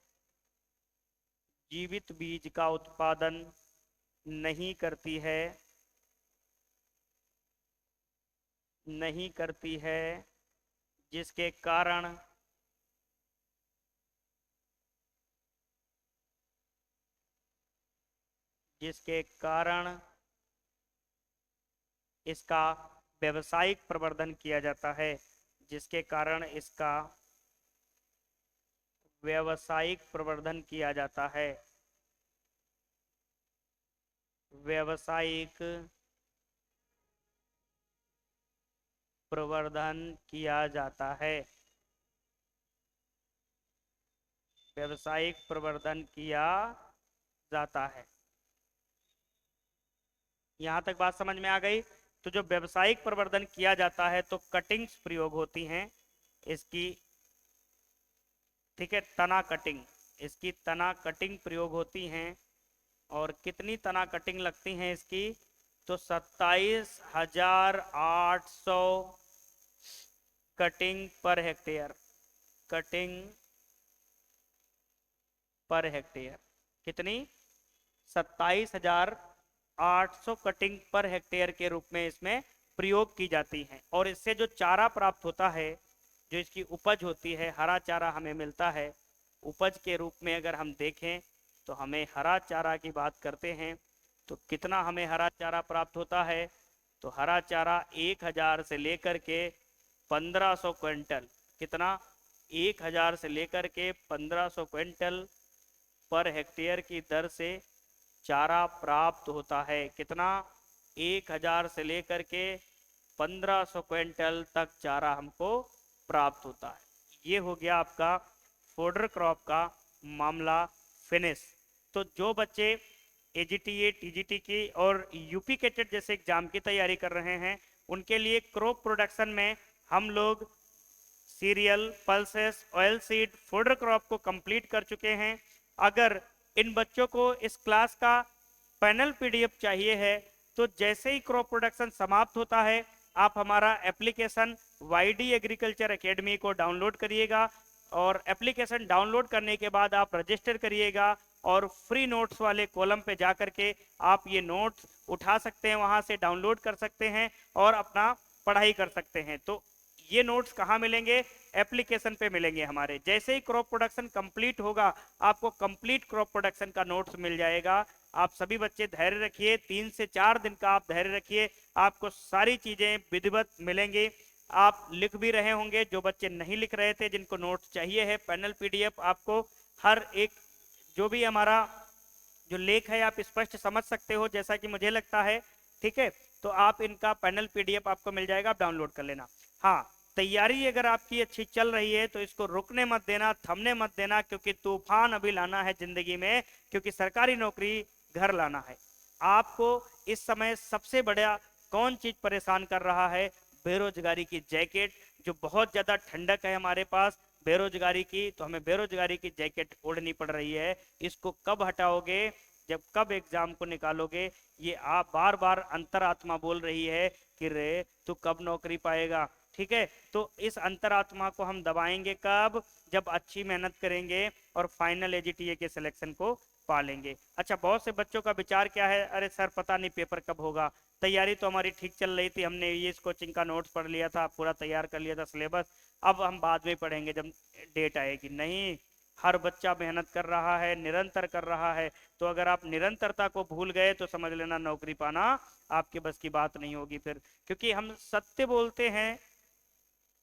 जीवित बीज का उत्पादन नहीं करती है, नहीं करती है, जिसके कारण इसका व्यावसायिक प्रवर्धन किया जाता है, जिसके कारण इसका व्यावसायिक प्रवर्धन किया जाता है, व्यावसायिक प्रवर्धन किया जाता है, व्यावसायिक प्रवर्धन किया जाता है। यहां तक बात समझ में आ गई? तो जो व्यावसायिक प्रवर्धन किया जाता है तो कटिंग्स प्रयोग होती हैं इसकी, ठीक है, तना कटिंग, इसकी तना कटिंग प्रयोग होती हैं। और कितनी तना कटिंग लगती हैं इसकी? तो 27,800 cutting per hectare, cutting per hectare. कितनी? 27,800 कटिंग पर हेक्टेयर के रूप में इसमें प्रयोग की जाती हैं। और इससे जो चारा प्राप्त होता है, जो इसकी उपज होती है, हरा चारा हमें मिलता है। उपज के रूप में अगर हम देखें तो हमें हरा चारा की बात करते हैं तो कितना हमें हरा चारा प्राप्त होता है? तो हरा चारा 1000 से लेकर के 1500 क्विंटल, कितना? 1000 से लेकर के 1500 क्विंटल पर हेक्टेयर की दर से चारा प्राप्त होता है। कितना? 1000 से लेकर के 1500 क्विंटल तक चारा हमको प्राप्त होता है। ये हो गया आपका फोडर क्रॉप का मामला फिनिश। तो जो बच्चे एजीटीए, टीजीटी की और यूपी कैटेट जैसे एग्जाम की तैयारी कर रहे हैं, उनके लिए क्रॉप प्रोडक्शन में हम लोग serial, pulses, oil seed, fodder crop को कंप्लीट कर चुके हैं। अगर इन बच्चों को इस क्लास का पैनल पीडीएफ चाहिए है तो जैसे ही क्रॉप प्रोडक्शन समाप्त होता है आप हमारा एप्लीकेशन वाईडी एग्रीकल्चर एकेडमी को डाउनलोड करिएगा। और एप्लीकेशन डाउनलोड करने के बाद आप रजिस्टर करिएगा और फ्री नोट्स वाले कॉलम पे जा करके आप ये नोट्स उठा सकते हैं, वहां से डाउनलोड कर सकते हैं और अपना पढ़ाई कर सकते हैं। तो ये नोट्स कहाँ मिलेंगे? एप्लीकेशन पे मिलेंगे हमारे। जैसे ही क्रॉप प्रोडक्शन कंप्लीट होगा आपको कंप्लीट क्रॉप प्रोडक्शन का नोट्स मिल जाएगा। आप सभी बच्चे धैर्य रखिए, 3 से 4 दिन का आप धैर्य रखिए, आपको सारी चीजें विधिवत मिलेंगी। आप लिख भी रहे होंगे, जो बच्चे नहीं लिख रहे थे, जिनको नोट्स चाहिए है, पैनल पीडीएफ आपको हर एक जो भी हमारा जो लेख है आप स्पष्ट समझ सकते हो जैसा कि मुझे लगता है। ठीक है, तो आप इनका पैनल पीडीएफ आपको मिल जाएगा, आप डाउनलोड कर लेना। हाँ, तैयारी अगर आपकी अच्छी चल रही है तो इसको रुकने मत देना, थमने मत देना, क्योंकि तूफान अभी लाना है जिंदगी में, क्योंकि सरकारी नौकरी घर लाना है। आपको इस समय सबसे बड़ा कौन चीज परेशान कर रहा है? बेरोजगारी की जैकेट, जो बहुत ज्यादा ठंडक है हमारे पास बेरोजगारी की, तो हमें बेरोजगारी की जैकेट ओढ़नी पड़ रही है। इसको कब हटाओगे? जब कब एग्जाम को निकालोगे? ये आप बार बार अंतरात्मा बोल रही है कि रे तू कब नौकरी पाएगा। ठीक है, तो इस अंतरात्मा को हम दबाएंगे कब? जब अच्छी मेहनत करेंगे और फाइनल एजीटीए के सिलेक्शन को पालेंगे। अच्छा, बहुत से बच्चों का विचार क्या है, अरे सर पता नहीं पेपर कब होगा। तैयारी तो हमारी ठीक चल रही थी, हमने ये इस कोचिंग का नोट्स पढ़ लिया था, पूरा तैयार कर लिया था सिलेबस। अब हम बाद में पढ़ेंगे जब डेट आएगी। नहीं, हर बच्चा मेहनत कर रहा है, निरंतर कर रहा है। तो अगर आप निरंतरता को भूल गए तो समझ लेना नौकरी पाना आपके बस की बात नहीं होगी फिर। क्योंकि हम सत्य बोलते हैं,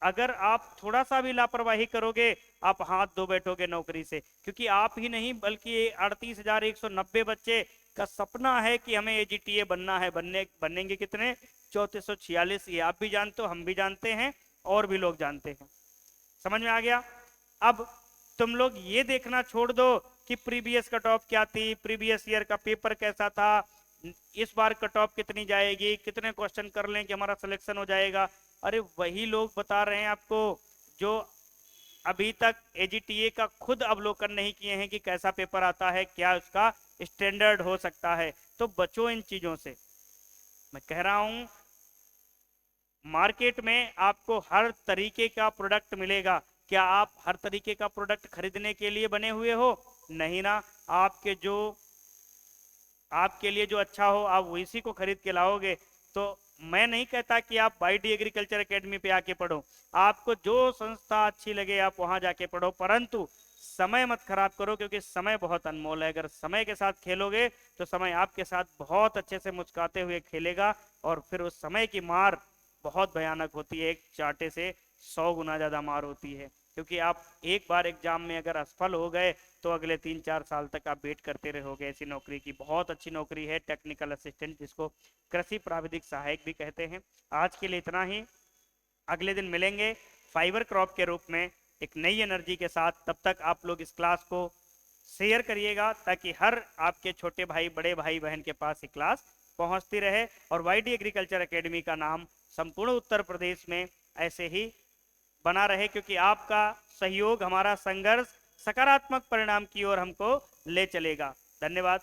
अगर आप थोड़ा सा भी लापरवाही करोगे आप हाथ धो बैठोगे नौकरी से। क्योंकि आप ही नहीं बल्कि 38,190 बच्चे का सपना है कि हमें एजीटीए बनना है। बनेंगे कितने? 3446। ये आप भी जानते हो, हम भी जानते हैं, और भी लोग जानते हैं। समझ में आ गया? अब तुम लोग ये देखना छोड़ दो कि प्रीवियस कट ऑफ क्या थी, प्रीवियस ईयर का पेपर कैसा था, इस बार कट ऑफ कितनी जाएगी, कितने क्वेश्चन कर लें कि हमारा सिलेक्शन हो जाएगा। अरे वही लोग बता रहे हैं आपको जो अभी तक एजीटीए का खुद अवलोकन नहीं किए हैं कि कैसा पेपर आता है, क्या उसका स्टैंडर्ड हो सकता है। तो बचो इन चीजों से। मैं कह रहा हूं मार्केट में आपको हर तरीके का प्रोडक्ट मिलेगा। क्या आप हर तरीके का प्रोडक्ट खरीदने के लिए बने हुए हो? नहीं ना। आपके लिए जो अच्छा हो आप उसी को खरीद के लाओगे। तो मैं नहीं कहता कि आप वाईटी एग्रीकल्चर एकेडमी पे आके पढ़ो, आपको जो संस्था अच्छी लगे आप वहां जाके पढ़ो, परंतु समय मत खराब करो, क्योंकि समय बहुत अनमोल है। अगर समय के साथ खेलोगे तो समय आपके साथ बहुत अच्छे से मुस्कुराते हुए खेलेगा, और फिर उस समय की मार बहुत भयानक होती है। एक चांटे से 100 गुना ज्यादा मार होती है। क्योंकि आप एक बार एग्जाम में अगर असफल हो गए तो अगले 3-4 साल तक आप वेट करते रहोगे ऐसी नौकरी की। बहुत अच्छी नौकरी है टेक्निकल असिस्टेंट, जिसको कृषि प्राविधिक सहायक भी कहते हैं। आज के लिए इतना ही, अगले दिन मिलेंगे फाइबर क्रॉप के रूप में एक नई एनर्जी के साथ। तब तक आप लोग इस क्लास को शेयर करिएगा ताकि हर आपके छोटे भाई बड़े भाई बहन के पास ये क्लास पहुंचती रहे, और वाईटी एग्रीकल्चर एकेडमी का नाम संपूर्ण उत्तर प्रदेश में ऐसे ही बना रहे, क्योंकि आपका सहयोग, हमारा संघर्ष सकारात्मक परिणाम की ओर हमको ले चलेगा। धन्यवाद।